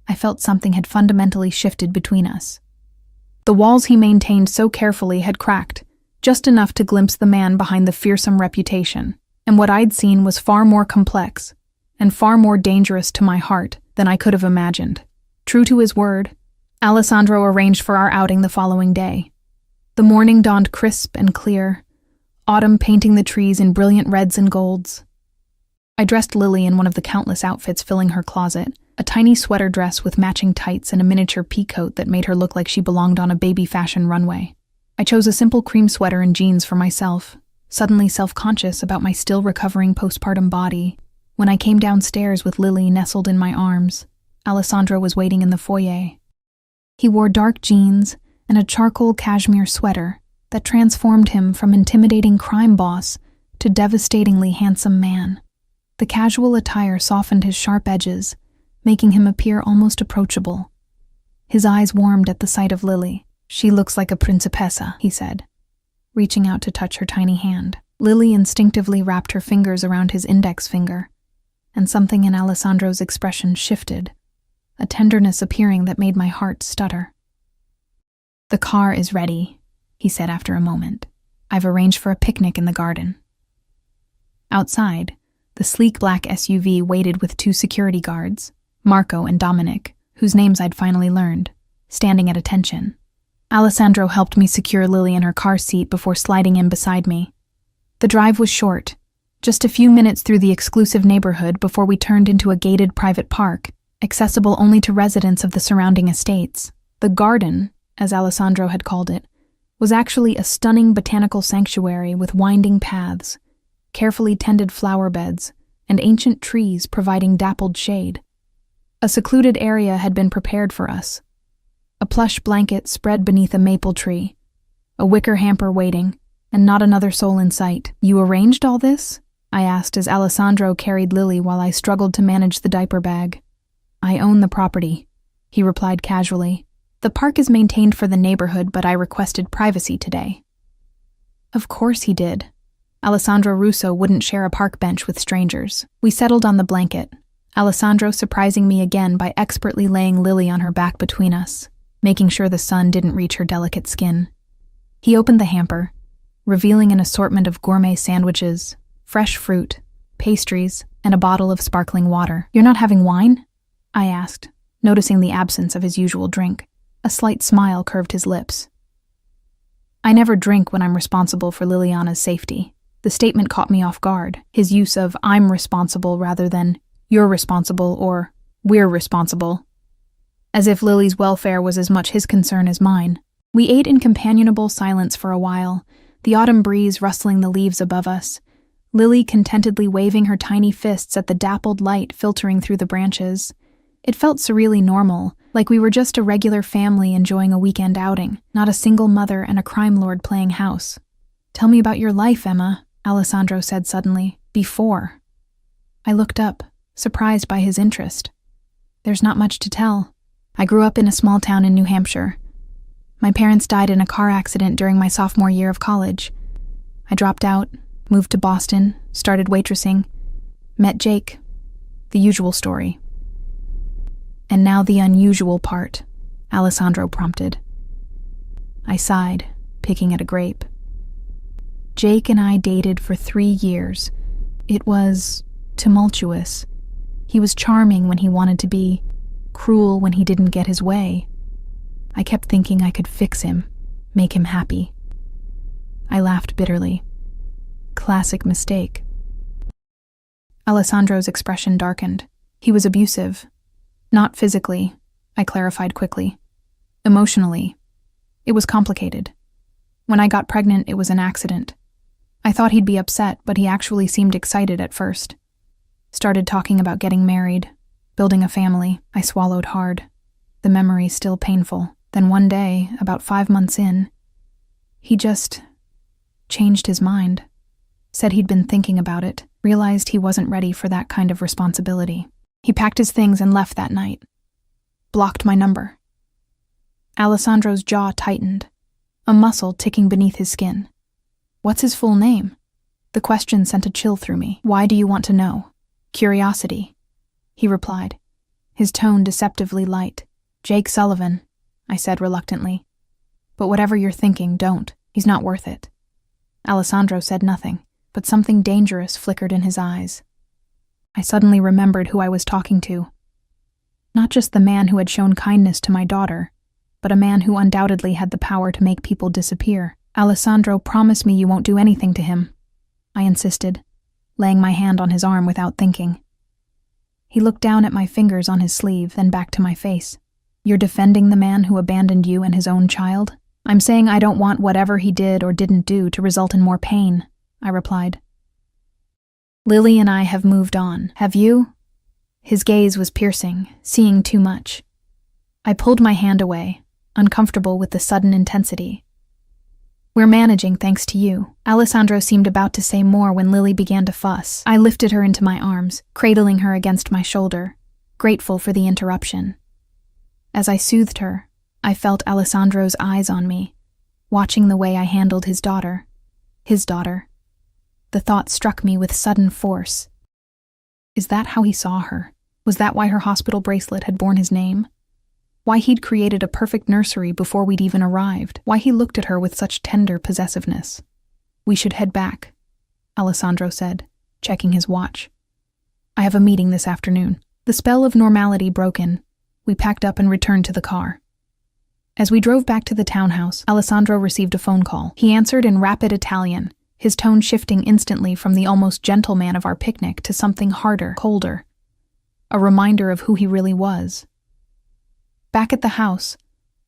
I felt something had fundamentally shifted between us. The walls he maintained so carefully had cracked, just enough to glimpse the man behind the fearsome reputation, and what I'd seen was far more complex and far more dangerous to my heart than I could have imagined. True to his word, Alessandro arranged for our outing the following day. The morning dawned crisp and clear, autumn painting the trees in brilliant reds and golds. I dressed Lily in one of the countless outfits filling her closet, a tiny sweater dress with matching tights and a miniature peacoat that made her look like she belonged on a baby fashion runway. I chose a simple cream sweater and jeans for myself, suddenly self-conscious about my still recovering postpartum body. When I came downstairs with Lily nestled in my arms, Alessandro was waiting in the foyer. He wore dark jeans and a charcoal cashmere sweater that transformed him from intimidating crime boss to devastatingly handsome man. The casual attire softened his sharp edges, making him appear almost approachable. His eyes warmed at the sight of Lily. "She looks like a principessa," he said, reaching out to touch her tiny hand. Lily instinctively wrapped her fingers around his index finger, and something in Alessandro's expression shifted, a tenderness appearing that made my heart stutter. "The car is ready," he said after a moment. "I've arranged for a picnic in the garden." Outside, the sleek black SUV waited with two security guards, Marco and Dominic, whose names I'd finally learned, standing at attention. Alessandro helped me secure Lily in her car seat before sliding in beside me. The drive was short, just a few minutes through the exclusive neighborhood before we turned into a gated private park, accessible only to residents of the surrounding estates. The garden, as Alessandro had called it, was actually a stunning botanical sanctuary with winding paths, carefully tended flower beds, and ancient trees providing dappled shade. A secluded area had been prepared for us. A plush blanket spread beneath a maple tree, a wicker hamper waiting, and not another soul in sight. "You arranged all this?" I asked as Alessandro carried Lily while I struggled to manage the diaper bag. "I own the property," he replied casually. "The park is maintained for the neighborhood, but I requested privacy today." Of course he did. Alessandro Russo wouldn't share a park bench with strangers. We settled on the blanket, Alessandro surprising me again by expertly laying Lily on her back between us, making sure the sun didn't reach her delicate skin. He opened the hamper, revealing an assortment of gourmet sandwiches, fresh fruit, pastries, and a bottle of sparkling water. "You're not having wine?" I asked, noticing the absence of his usual drink. A slight smile curved his lips. "I never drink when I'm responsible for Liliana's safety." The statement caught me off guard, his use of "I'm responsible" rather than "you're responsible" or "we're responsible," as if Lily's welfare was as much his concern as mine. We ate in companionable silence for a while, the autumn breeze rustling the leaves above us, Lily contentedly waving her tiny fists at the dappled light filtering through the branches. It felt surreally normal, like we were just a regular family enjoying a weekend outing, not a single mother and a crime lord playing house. "Tell me about your life, Emma," Alessandro said suddenly. "Before." I looked up, surprised by his interest. "There's not much to tell. I grew up in a small town in New Hampshire. My parents died in a car accident during my sophomore year of college. I dropped out, moved to Boston, started waitressing, met Jake. The usual story." "And now the unusual part," Alessandro prompted. I sighed, picking at a grape. "Jake and I dated for 3 years. It was tumultuous. He was charming when he wanted to be, cruel when he didn't get his way. I kept thinking I could fix him, make him happy." I laughed bitterly. Classic mistake. Alessandro's expression darkened. He was abusive. Not physically, I clarified quickly. Emotionally. It was complicated. When I got pregnant, it was an accident. I thought he'd be upset, but he actually seemed excited at first. Started talking about getting married, building a family. I swallowed hard. The memory still painful. Then one day, about 5 months in, he just changed his mind. Said he'd been thinking about it, realized he wasn't ready for that kind of responsibility. He packed his things and left that night. Blocked my number. Alessandro's jaw tightened, a muscle ticking beneath his skin. What's his full name? The question sent a chill through me. Why do you want to know? Curiosity, he replied, his tone deceptively light. Jake Sullivan, I said reluctantly. But whatever you're thinking, don't. He's not worth it. Alessandro said nothing, but something dangerous flickered in his eyes. I suddenly remembered who I was talking to. Not just the man who had shown kindness to my daughter, but a man who undoubtedly had the power to make people disappear. Alessandro, promise me you won't do anything to him, I insisted, laying my hand on his arm without thinking. He looked down at my fingers on his sleeve, then back to my face. You're defending the man who abandoned you and his own child? I'm saying I don't want whatever he did or didn't do to result in more pain, I replied. Lily and I have moved on. Have you? His gaze was piercing, seeing too much. I pulled my hand away, uncomfortable with the sudden intensity. We're managing thanks to you. Alessandro seemed about to say more when Lily began to fuss. I lifted her into my arms, cradling her against my shoulder, grateful for the interruption. As I soothed her, I felt Alessandro's eyes on me, watching the way I handled his daughter. His daughter. The thought struck me with sudden force. Is that how he saw her? Was that why her hospital bracelet had borne his name? Why he'd created a perfect nursery before we'd even arrived? Why he looked at her with such tender possessiveness? We should head back, Alessandro said, checking his watch. I have a meeting this afternoon. The spell of normality broken. We packed up and returned to the car. As we drove back to the townhouse, Alessandro received a phone call. He answered in rapid Italian, his tone shifting instantly from the almost gentle man of our picnic to something harder, colder. A reminder of who he really was. Back at the house,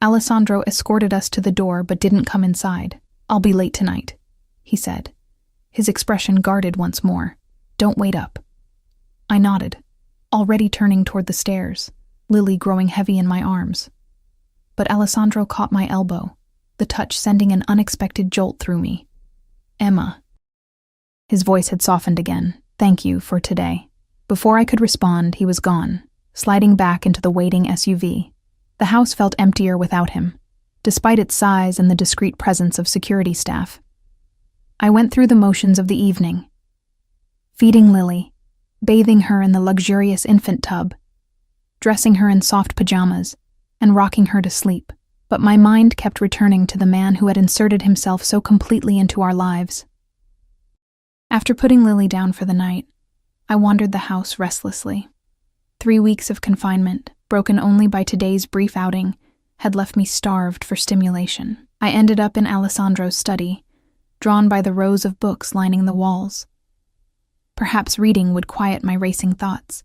Alessandro escorted us to the door but didn't come inside. I'll be late tonight, he said, his expression guarded once more. Don't wait up. I nodded, already turning toward the stairs, Lily growing heavy in my arms. But Alessandro caught my elbow, the touch sending an unexpected jolt through me. Emma. His voice had softened again. Thank you for today. Before I could respond, he was gone, sliding back into the waiting SUV. The house felt emptier without him, despite its size and the discreet presence of security staff. I went through the motions of the evening. Feeding Lily, bathing her in the luxurious infant tub, dressing her in soft pajamas, and rocking her to sleep. But my mind kept returning to the man who had inserted himself so completely into our lives. After putting Lily down for the night, I wandered the house restlessly. 3 weeks of confinement, broken only by today's brief outing, had left me starved for stimulation. I ended up in Alessandro's study, drawn by the rows of books lining the walls. Perhaps reading would quiet my racing thoughts.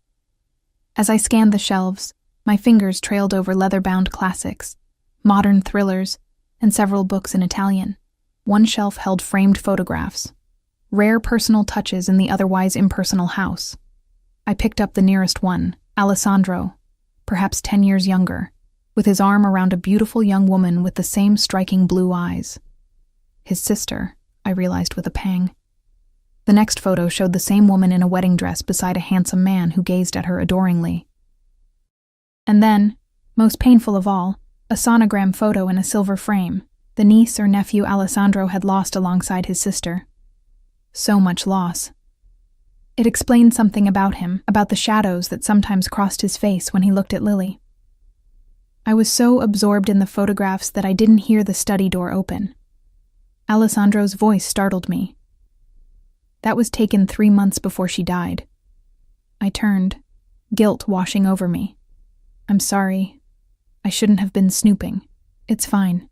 As I scanned the shelves, my fingers trailed over leather-bound classics, modern thrillers, and several books in Italian. One shelf held framed photographs, rare personal touches in the otherwise impersonal house. I picked up the nearest one, Alessandro, perhaps 10 years younger, with his arm around a beautiful young woman with the same striking blue eyes. His sister, I realized with a pang. The next photo showed the same woman in a wedding dress beside a handsome man who gazed at her adoringly. And then, most painful of all, a sonogram photo in a silver frame, the niece or nephew Alessandro had lost alongside his sister. So much loss. It explained something about him, about the shadows that sometimes crossed his face when he looked at Lily. I was so absorbed in the photographs that I didn't hear the study door open. Alessandro's voice startled me. That was taken 3 months before she died. I turned, guilt washing over me. I'm sorry. I shouldn't have been snooping. It's fine.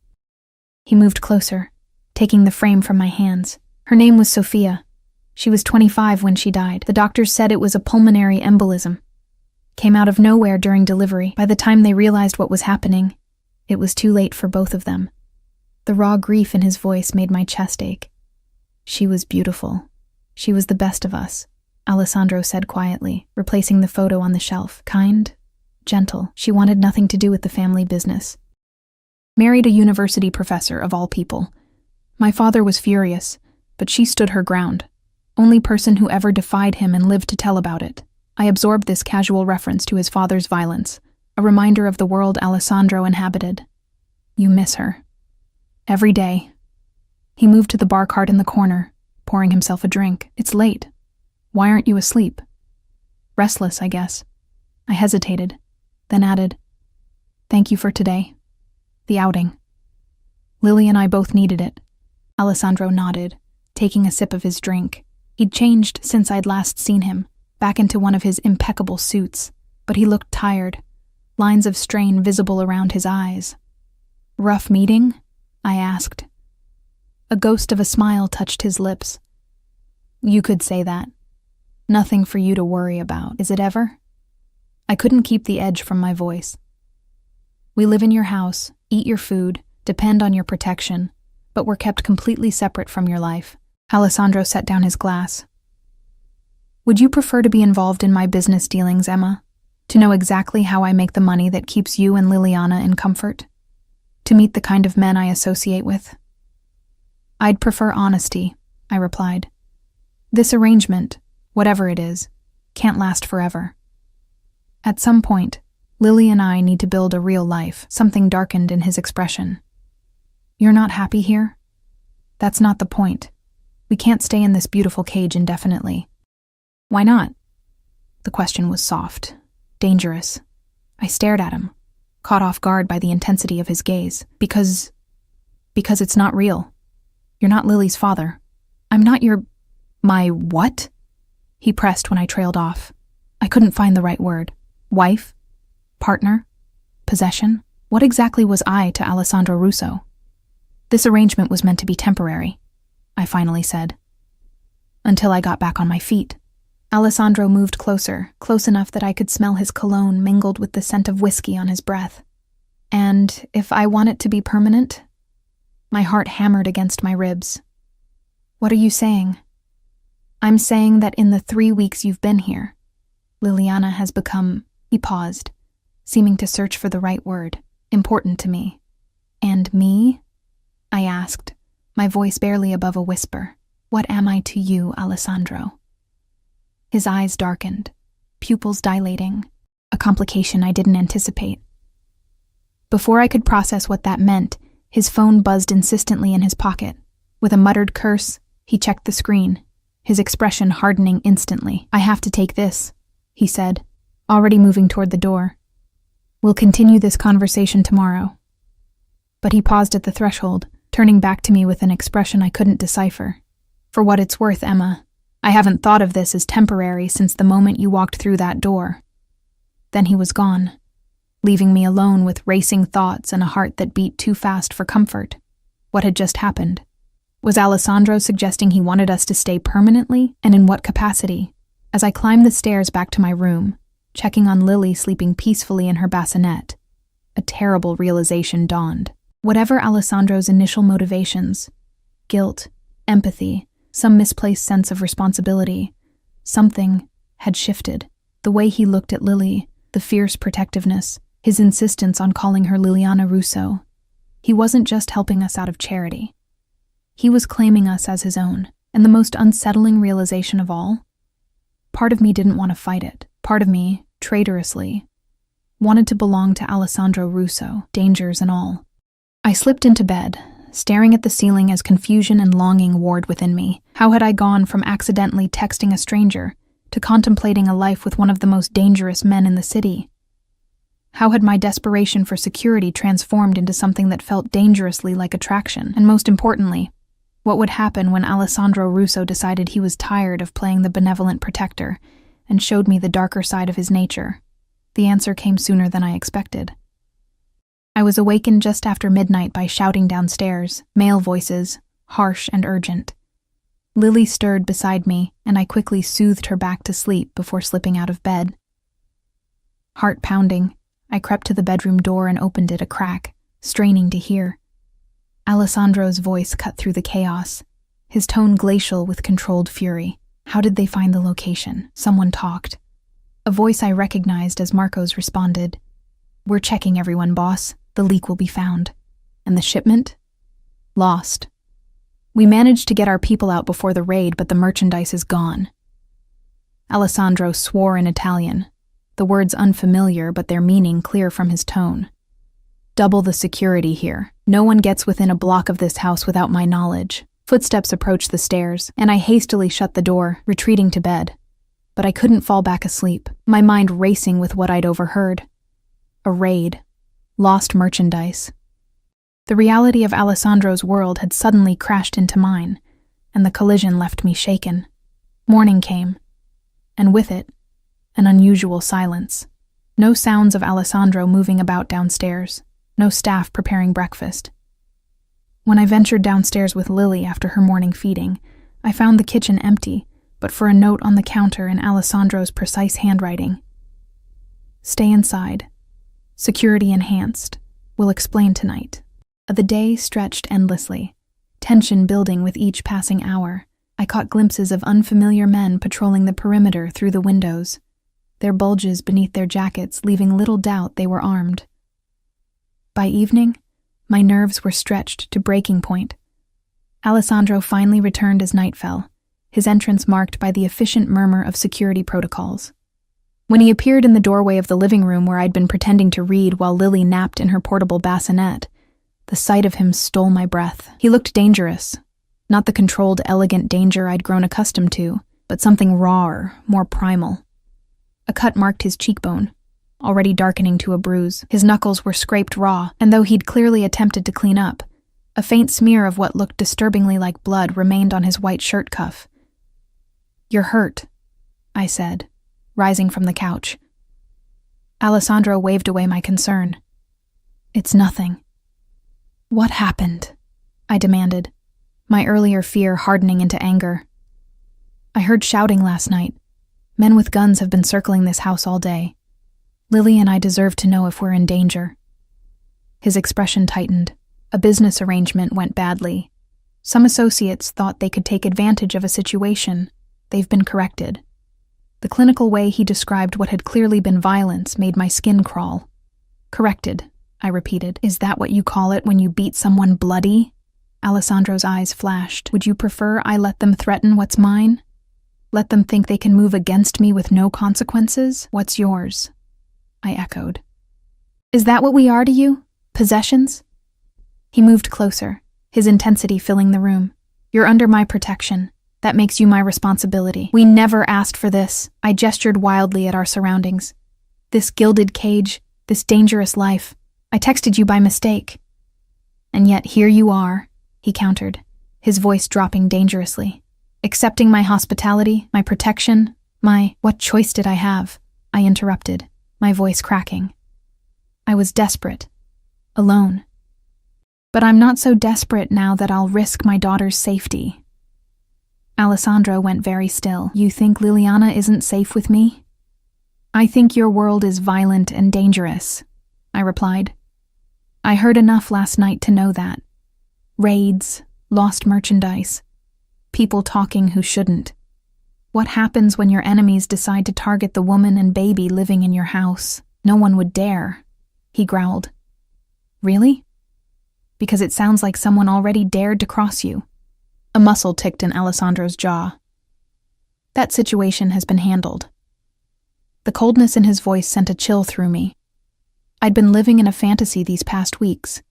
He moved closer, taking the frame from my hands. Her name was Sophia. She was 25 when she died. The doctors said it was a pulmonary embolism. Came out of nowhere during delivery. By the time they realized what was happening, it was too late for both of them. The raw grief in his voice made my chest ache. She was beautiful. She was the best of us, Alessandro said quietly, replacing the photo on the shelf. Kind, gentle. She wanted nothing to do with the family business. Married a university professor, of all people. My father was furious, but she stood her ground. Only person who ever defied him and lived to tell about it. I absorbed this casual reference to his father's violence, a reminder of the world Alessandro inhabited. You miss her. Every day. He moved to the bar cart in the corner, pouring himself a drink. "It's late. Why aren't you asleep?" "Restless, I guess." I hesitated, then added, "Thank you for today. The outing. Lily and I both needed it." Alessandro nodded, taking a sip of his drink. He'd changed since I'd last seen him, back into one of his impeccable suits, but he looked tired, lines of strain visible around his eyes. "Rough meeting?" I asked. A ghost of a smile touched his lips. "You could say that. Nothing for you to worry about, is it ever?" I couldn't keep the edge from my voice. "We live in your house, eat your food, depend on your protection, but we're kept completely separate from your life." Alessandro set down his glass. "Would you prefer to be involved in my business dealings, Emma? To know exactly how I make the money that keeps you and Liliana in comfort? To meet the kind of men I associate with?" "I'd prefer honesty," I replied. "This arrangement, whatever it is, can't last forever. At some point, Lily and I need to build a real life." Something darkened in his expression. "You're not happy here? That's not the point. We can't stay in this beautiful cage indefinitely." "Why not?" The question was soft, dangerous. I stared at him, caught off guard by the intensity of his gaze. Because it's not real. You're not Lily's father. I'm not my what?" He pressed when I trailed off. I couldn't find the right word. Wife? Partner? Possession? What exactly was I to Alessandro Russo? "This arrangement was meant to be temporary," I finally said. "Until I got back on my feet." Alessandro moved closer, close enough that I could smell his cologne mingled with the scent of whiskey on his breath. "And if I want it to be permanent?" My heart hammered against my ribs. "What are you saying?" "I'm saying that in the 3 weeks you've been here, Liliana has become," he paused, seeming to search for the right word, "important to me." "And me?" I asked, my voice barely above a whisper. "What am I to you, Alessandro?" His eyes darkened, pupils dilating, a complication I didn't anticipate. Before I could process what that meant, his phone buzzed insistently in his pocket. With a muttered curse, he checked the screen, his expression hardening instantly. "I have to take this," he said, already moving toward the door. "We'll continue this conversation tomorrow." But he paused at the threshold, turning back to me with an expression I couldn't decipher. "For what it's worth, Emma, I haven't thought of this as temporary since the moment you walked through that door." Then he was gone, leaving me alone with racing thoughts and a heart that beat too fast for comfort. What had just happened? Was Alessandro suggesting he wanted us to stay permanently, and in what capacity? As I climbed the stairs back to my room, checking on Lily sleeping peacefully in her bassinet, a terrible realization dawned. Whatever Alessandro's initial motivations, guilt, empathy, some misplaced sense of responsibility, something had shifted. The way he looked at Lily, the fierce protectiveness, his insistence on calling her Liliana Russo. He wasn't just helping us out of charity. He was claiming us as his own, and the most unsettling realization of all, part of me didn't want to fight it. Part of me, traitorously, wanted to belong to Alessandro Russo, dangers and all. I slipped into bed, staring at the ceiling as confusion and longing warred within me. How had I gone from accidentally texting a stranger to contemplating a life with one of the most dangerous men in the city? How had my desperation for security transformed into something that felt dangerously like attraction? And most importantly, what would happen when Alessandro Russo decided he was tired of playing the benevolent protector and showed me the darker side of his nature? The answer came sooner than I expected. I was awakened just after midnight by shouting downstairs, male voices, harsh and urgent. Lily stirred beside me, and I quickly soothed her back to sleep before slipping out of bed. Heart pounding, I crept to the bedroom door and opened it a crack, straining to hear. Alessandro's voice cut through the chaos, his tone glacial with controlled fury. How did they find the location? Someone talked. A voice I recognized as Marco's responded. "We're checking everyone, boss. The leak will be found." "And the shipment?" "Lost. We managed to get our people out before the raid, but the merchandise is gone." Alessandro swore in Italian, the words unfamiliar but their meaning clear from his tone. Double the security here. No one gets within a block of this house without my knowledge. Footsteps approached the stairs, and I hastily shut the door, retreating to bed. But I couldn't fall back asleep, my mind racing with what I'd overheard. A raid. Lost merchandise. The reality of Alessandro's world had suddenly crashed into mine, and the collision left me shaken. Morning came, and with it, an unusual silence. No sounds of Alessandro moving about downstairs, no staff preparing breakfast. When I ventured downstairs with Lily after her morning feeding, I found the kitchen empty, but for a note on the counter in Alessandro's precise handwriting. Stay inside. Security enhanced. Will explain tonight. The day stretched endlessly, tension building with each passing hour. I caught glimpses of unfamiliar men patrolling the perimeter through the windows, their bulges beneath their jackets leaving little doubt they were armed. By evening, my nerves were stretched to breaking point. Alessandro finally returned as night fell, his entrance marked by the efficient murmur of security protocols. When he appeared in the doorway of the living room where I'd been pretending to read while Lily napped in her portable bassinet, the sight of him stole my breath. He looked dangerous, not the controlled, elegant danger I'd grown accustomed to, but something rawer, more primal. A cut marked his cheekbone, already darkening to a bruise. His knuckles were scraped raw, and though he'd clearly attempted to clean up, a faint smear of what looked disturbingly like blood remained on his white shirt cuff. "You're hurt," I said, rising from the couch. Alessandro waved away my concern. "It's nothing." "What happened?" I demanded, my earlier fear hardening into anger. "I heard shouting last night. Men with guns have been circling this house all day. Lily and I deserve to know if we're in danger." His expression tightened. A business arrangement went badly. Some associates thought they could take advantage of a situation. They've been corrected. The clinical way he described what had clearly been violence made my skin crawl. "Corrected," I repeated. "Is that what you call it when you beat someone bloody?" Alessandro's eyes flashed. "Would you prefer I let them threaten what's mine? Let them think they can move against me with no consequences? What's yours?" I echoed. "Is that what we are to you? Possessions?" He moved closer, his intensity filling the room. "You're under my protection. That makes you my responsibility. We never asked for this." I gestured wildly at our surroundings. "This gilded cage, this dangerous life. I texted you by mistake." "And yet here you are," he countered, his voice dropping dangerously. "Accepting my hospitality, my protection, my—" "What choice did I have?" I interrupted, my voice cracking. I was desperate. Alone. But I'm not so desperate now that I'll risk my daughter's safety. Alessandro went very still. "You think Liliana isn't safe with me?" "I think your world is violent and dangerous," I replied. "I heard enough last night to know that. Raids, lost merchandise, people talking who shouldn't. What happens when your enemies decide to target the woman and baby living in your house? No one would dare," he growled. "Really?" "Because it sounds like someone already dared to cross you." A muscle ticked in Alessandro's jaw. "That situation has been handled." The coldness in his voice sent a chill through me. I'd been living in a fantasy these past weeks,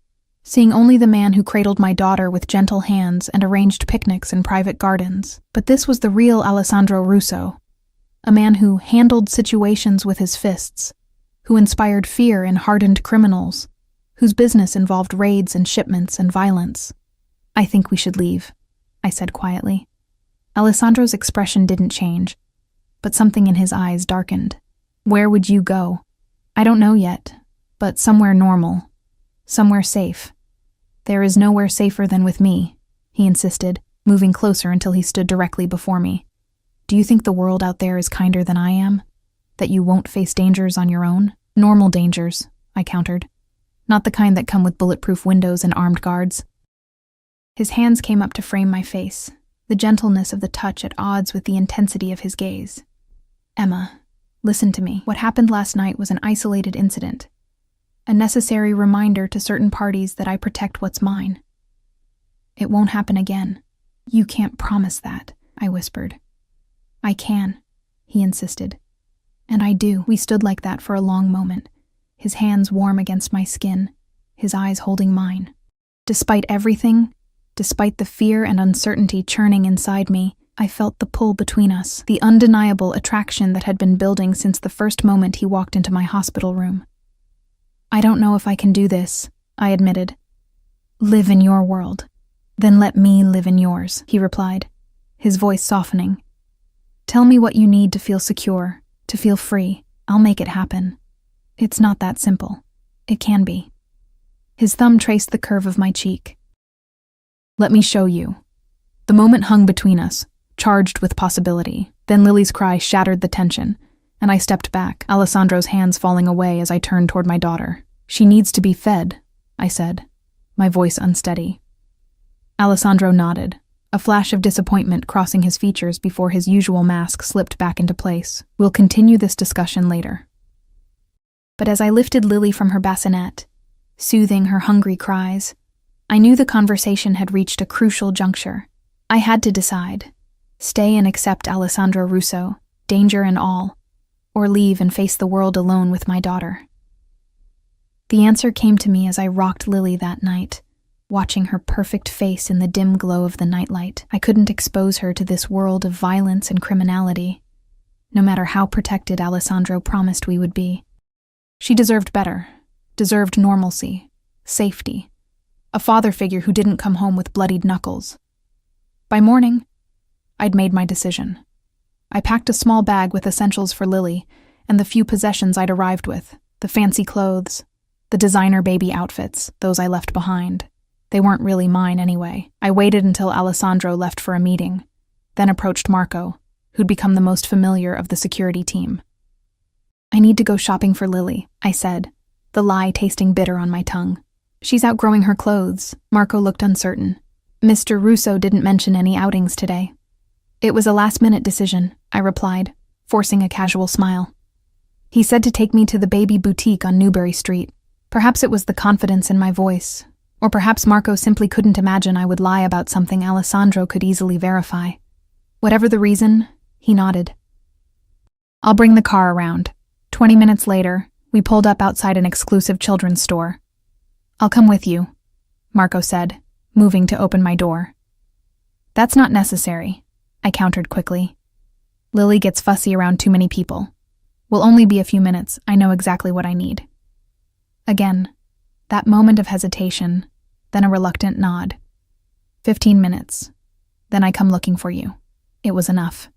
seeing only the man who cradled my daughter with gentle hands and arranged picnics in private gardens. But this was the real Alessandro Russo, a man who handled situations with his fists, who inspired fear in hardened criminals, whose business involved raids and shipments and violence. "I think we should leave," I said quietly. Alessandro's expression didn't change, but something in his eyes darkened. "Where would you go?" "I don't know yet, but somewhere normal, somewhere safe." "There is nowhere safer than with me," he insisted, moving closer until he stood directly before me. "Do you think the world out there is kinder than I am? That you won't face dangers on your own?" "Normal dangers," I countered. "Not the kind that come with bulletproof windows and armed guards." His hands came up to frame my face, the gentleness of the touch at odds with the intensity of his gaze. "Emma, listen to me. What happened last night was an isolated incident, a necessary reminder to certain parties that I protect what's mine. It won't happen again." "You can't promise that," I whispered. "I can," he insisted. "And I do." We stood like that for a long moment, his hands warm against my skin, his eyes holding mine. Despite everything, despite the fear and uncertainty churning inside me, I felt the pull between us, the undeniable attraction that had been building since the first moment he walked into my hospital room. "I don't know if I can do this," I admitted. "Live in your world. Then let me live in yours," he replied, his voice softening. "Tell me what you need to feel secure, to feel free. I'll make it happen. It's not that simple. It can be." His thumb traced the curve of my cheek. "Let me show you." The moment hung between us, charged with possibility. Then Lily's cry shattered the tension, and I stepped back, Alessandro's hands falling away as I turned toward my daughter. "She needs to be fed," I said, my voice unsteady. Alessandro nodded, a flash of disappointment crossing his features before his usual mask slipped back into place. "We'll continue this discussion later." But as I lifted Lily from her bassinet, soothing her hungry cries, I knew the conversation had reached a crucial juncture. I had to decide: stay and accept Alessandro Russo, danger and all, or leave and face the world alone with my daughter. The answer came to me as I rocked Lily that night, watching her perfect face in the dim glow of the nightlight. I couldn't expose her to this world of violence and criminality, no matter how protected Alessandro promised we would be. She deserved better, deserved normalcy, safety, a father figure who didn't come home with bloodied knuckles. By morning, I'd made my decision. I packed a small bag with essentials for Lily and the few possessions I'd arrived with, the fancy clothes, the designer baby outfits, those I left behind. They weren't really mine anyway. I waited until Alessandro left for a meeting, then approached Marco, who'd become the most familiar of the security team. "I need to go shopping for Lily," I said, the lie tasting bitter on my tongue. "She's outgrowing her clothes." Marco looked uncertain. "Mr. Russo didn't mention any outings today." "It was a last-minute decision," I replied, forcing a casual smile. "He said to take me to the baby boutique on Newbury Street." Perhaps it was the confidence in my voice, or perhaps Marco simply couldn't imagine I would lie about something Alessandro could easily verify. Whatever the reason, he nodded. "I'll bring the car around." 20 minutes later, we pulled up outside an exclusive children's store. "I'll come with you," Marco said, moving to open my door. "That's not necessary," I countered quickly. "Lily gets fussy around too many people. Will only be a few minutes. I know exactly what I need." Again, that moment of hesitation, then a reluctant nod. 15 minutes. Then I come looking for you. It was enough.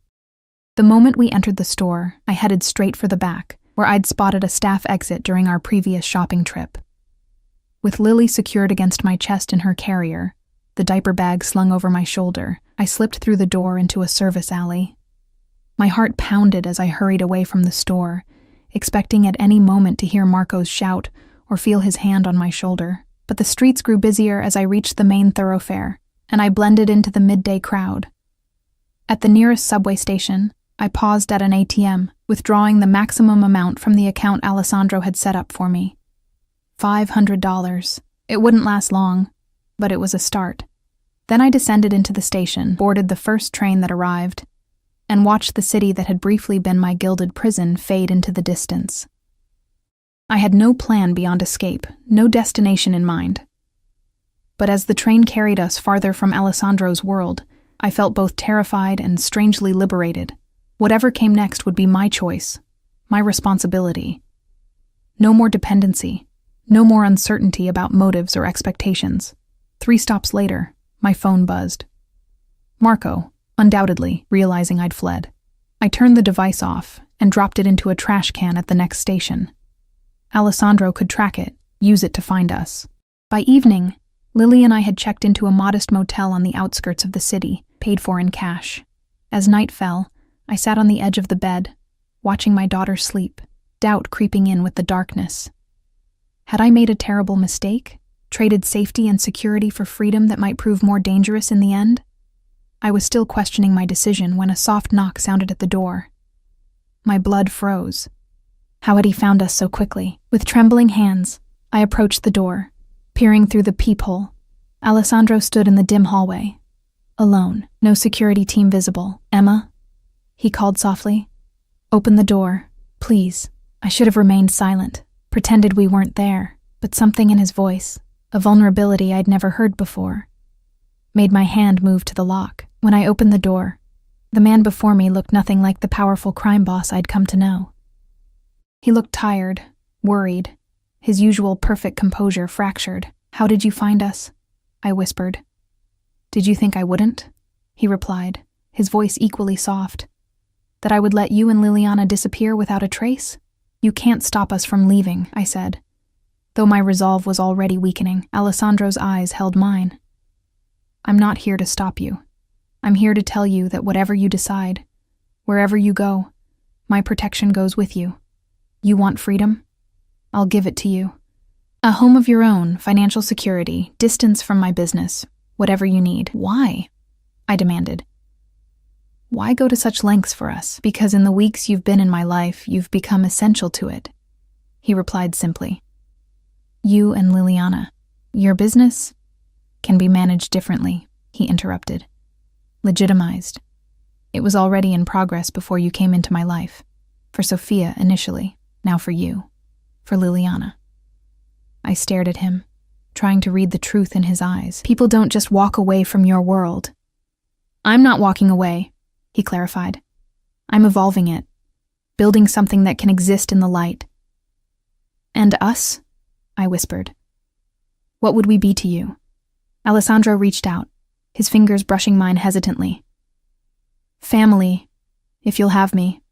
The moment we entered the store, I headed straight for the back, where I'd spotted a staff exit during our previous shopping trip. With Lily secured against my chest in her carrier, the diaper bag slung over my shoulder, I slipped through the door into a service alley. My heart pounded as I hurried away from the store, expecting at any moment to hear Marco's shout or feel his hand on my shoulder. But the streets grew busier as I reached the main thoroughfare, and I blended into the midday crowd. At the nearest subway station, I paused at an ATM, withdrawing the maximum amount from the account Alessandro had set up for me. $500. It wouldn't last long, but it was a start. Then I descended into the station, boarded the first train that arrived, and watched the city that had briefly been my gilded prison fade into the distance. I had no plan beyond escape, no destination in mind. But as the train carried us farther from Alessandro's world, I felt both terrified and strangely liberated. Whatever came next would be my choice, my responsibility. No more dependency, no more uncertainty about motives or expectations. 3 stops later, my phone buzzed. Marco, undoubtedly, realizing I'd fled. I turned the device off and dropped it into a trash can at the next station. Alessandro could track it, use it to find us. By evening, Lily and I had checked into a modest motel on the outskirts of the city, paid for in cash. As night fell, I sat on the edge of the bed, watching my daughter sleep, doubt creeping in with the darkness. Had I made a terrible mistake? Traded safety and security for freedom that might prove more dangerous in the end? I was still questioning my decision when a soft knock sounded at the door. My blood froze. How had he found us so quickly? With trembling hands, I approached the door, peering through the peephole. Alessandro stood in the dim hallway, alone, no security team visible. "Emma?" he called softly. "Open the door, please." I should have remained silent, pretended we weren't there. but something in his voice, a vulnerability I'd never heard before, made my hand move to the lock. When I opened the door, the man before me looked nothing like the powerful crime boss I'd come to know. He looked tired, worried, his usual perfect composure fractured. "How did you find us?" I whispered. "Did you think I wouldn't?" he replied, his voice equally soft. "That I would let you and Liliana disappear without a trace? You can't stop us from leaving," I said. Though my resolve was already weakening, Alessandro's eyes held mine. "I'm not here to stop you. I'm here to tell you that whatever you decide, wherever you go, my protection goes with you. You want freedom? I'll give it to you. A home of your own, financial security, distance from my business, whatever you need." "Why?" I demanded. "Why go to such lengths for us?" "Because in the weeks you've been in my life, you've become essential to it," he replied simply. "You and Liliana. Your business can be managed differently," he interrupted. "Legitimized. It was already in progress before you came into my life. For Sophia initially, now for you. For Liliana." I stared at him, trying to read the truth in his eyes. "People don't just walk away from your world." "I'm not walking away," he clarified. "I'm evolving it, building something that can exist in the light." "And us?" I whispered. "What would we be to you?" Alessandro reached out, his fingers brushing mine hesitantly. "Family, if you'll have me."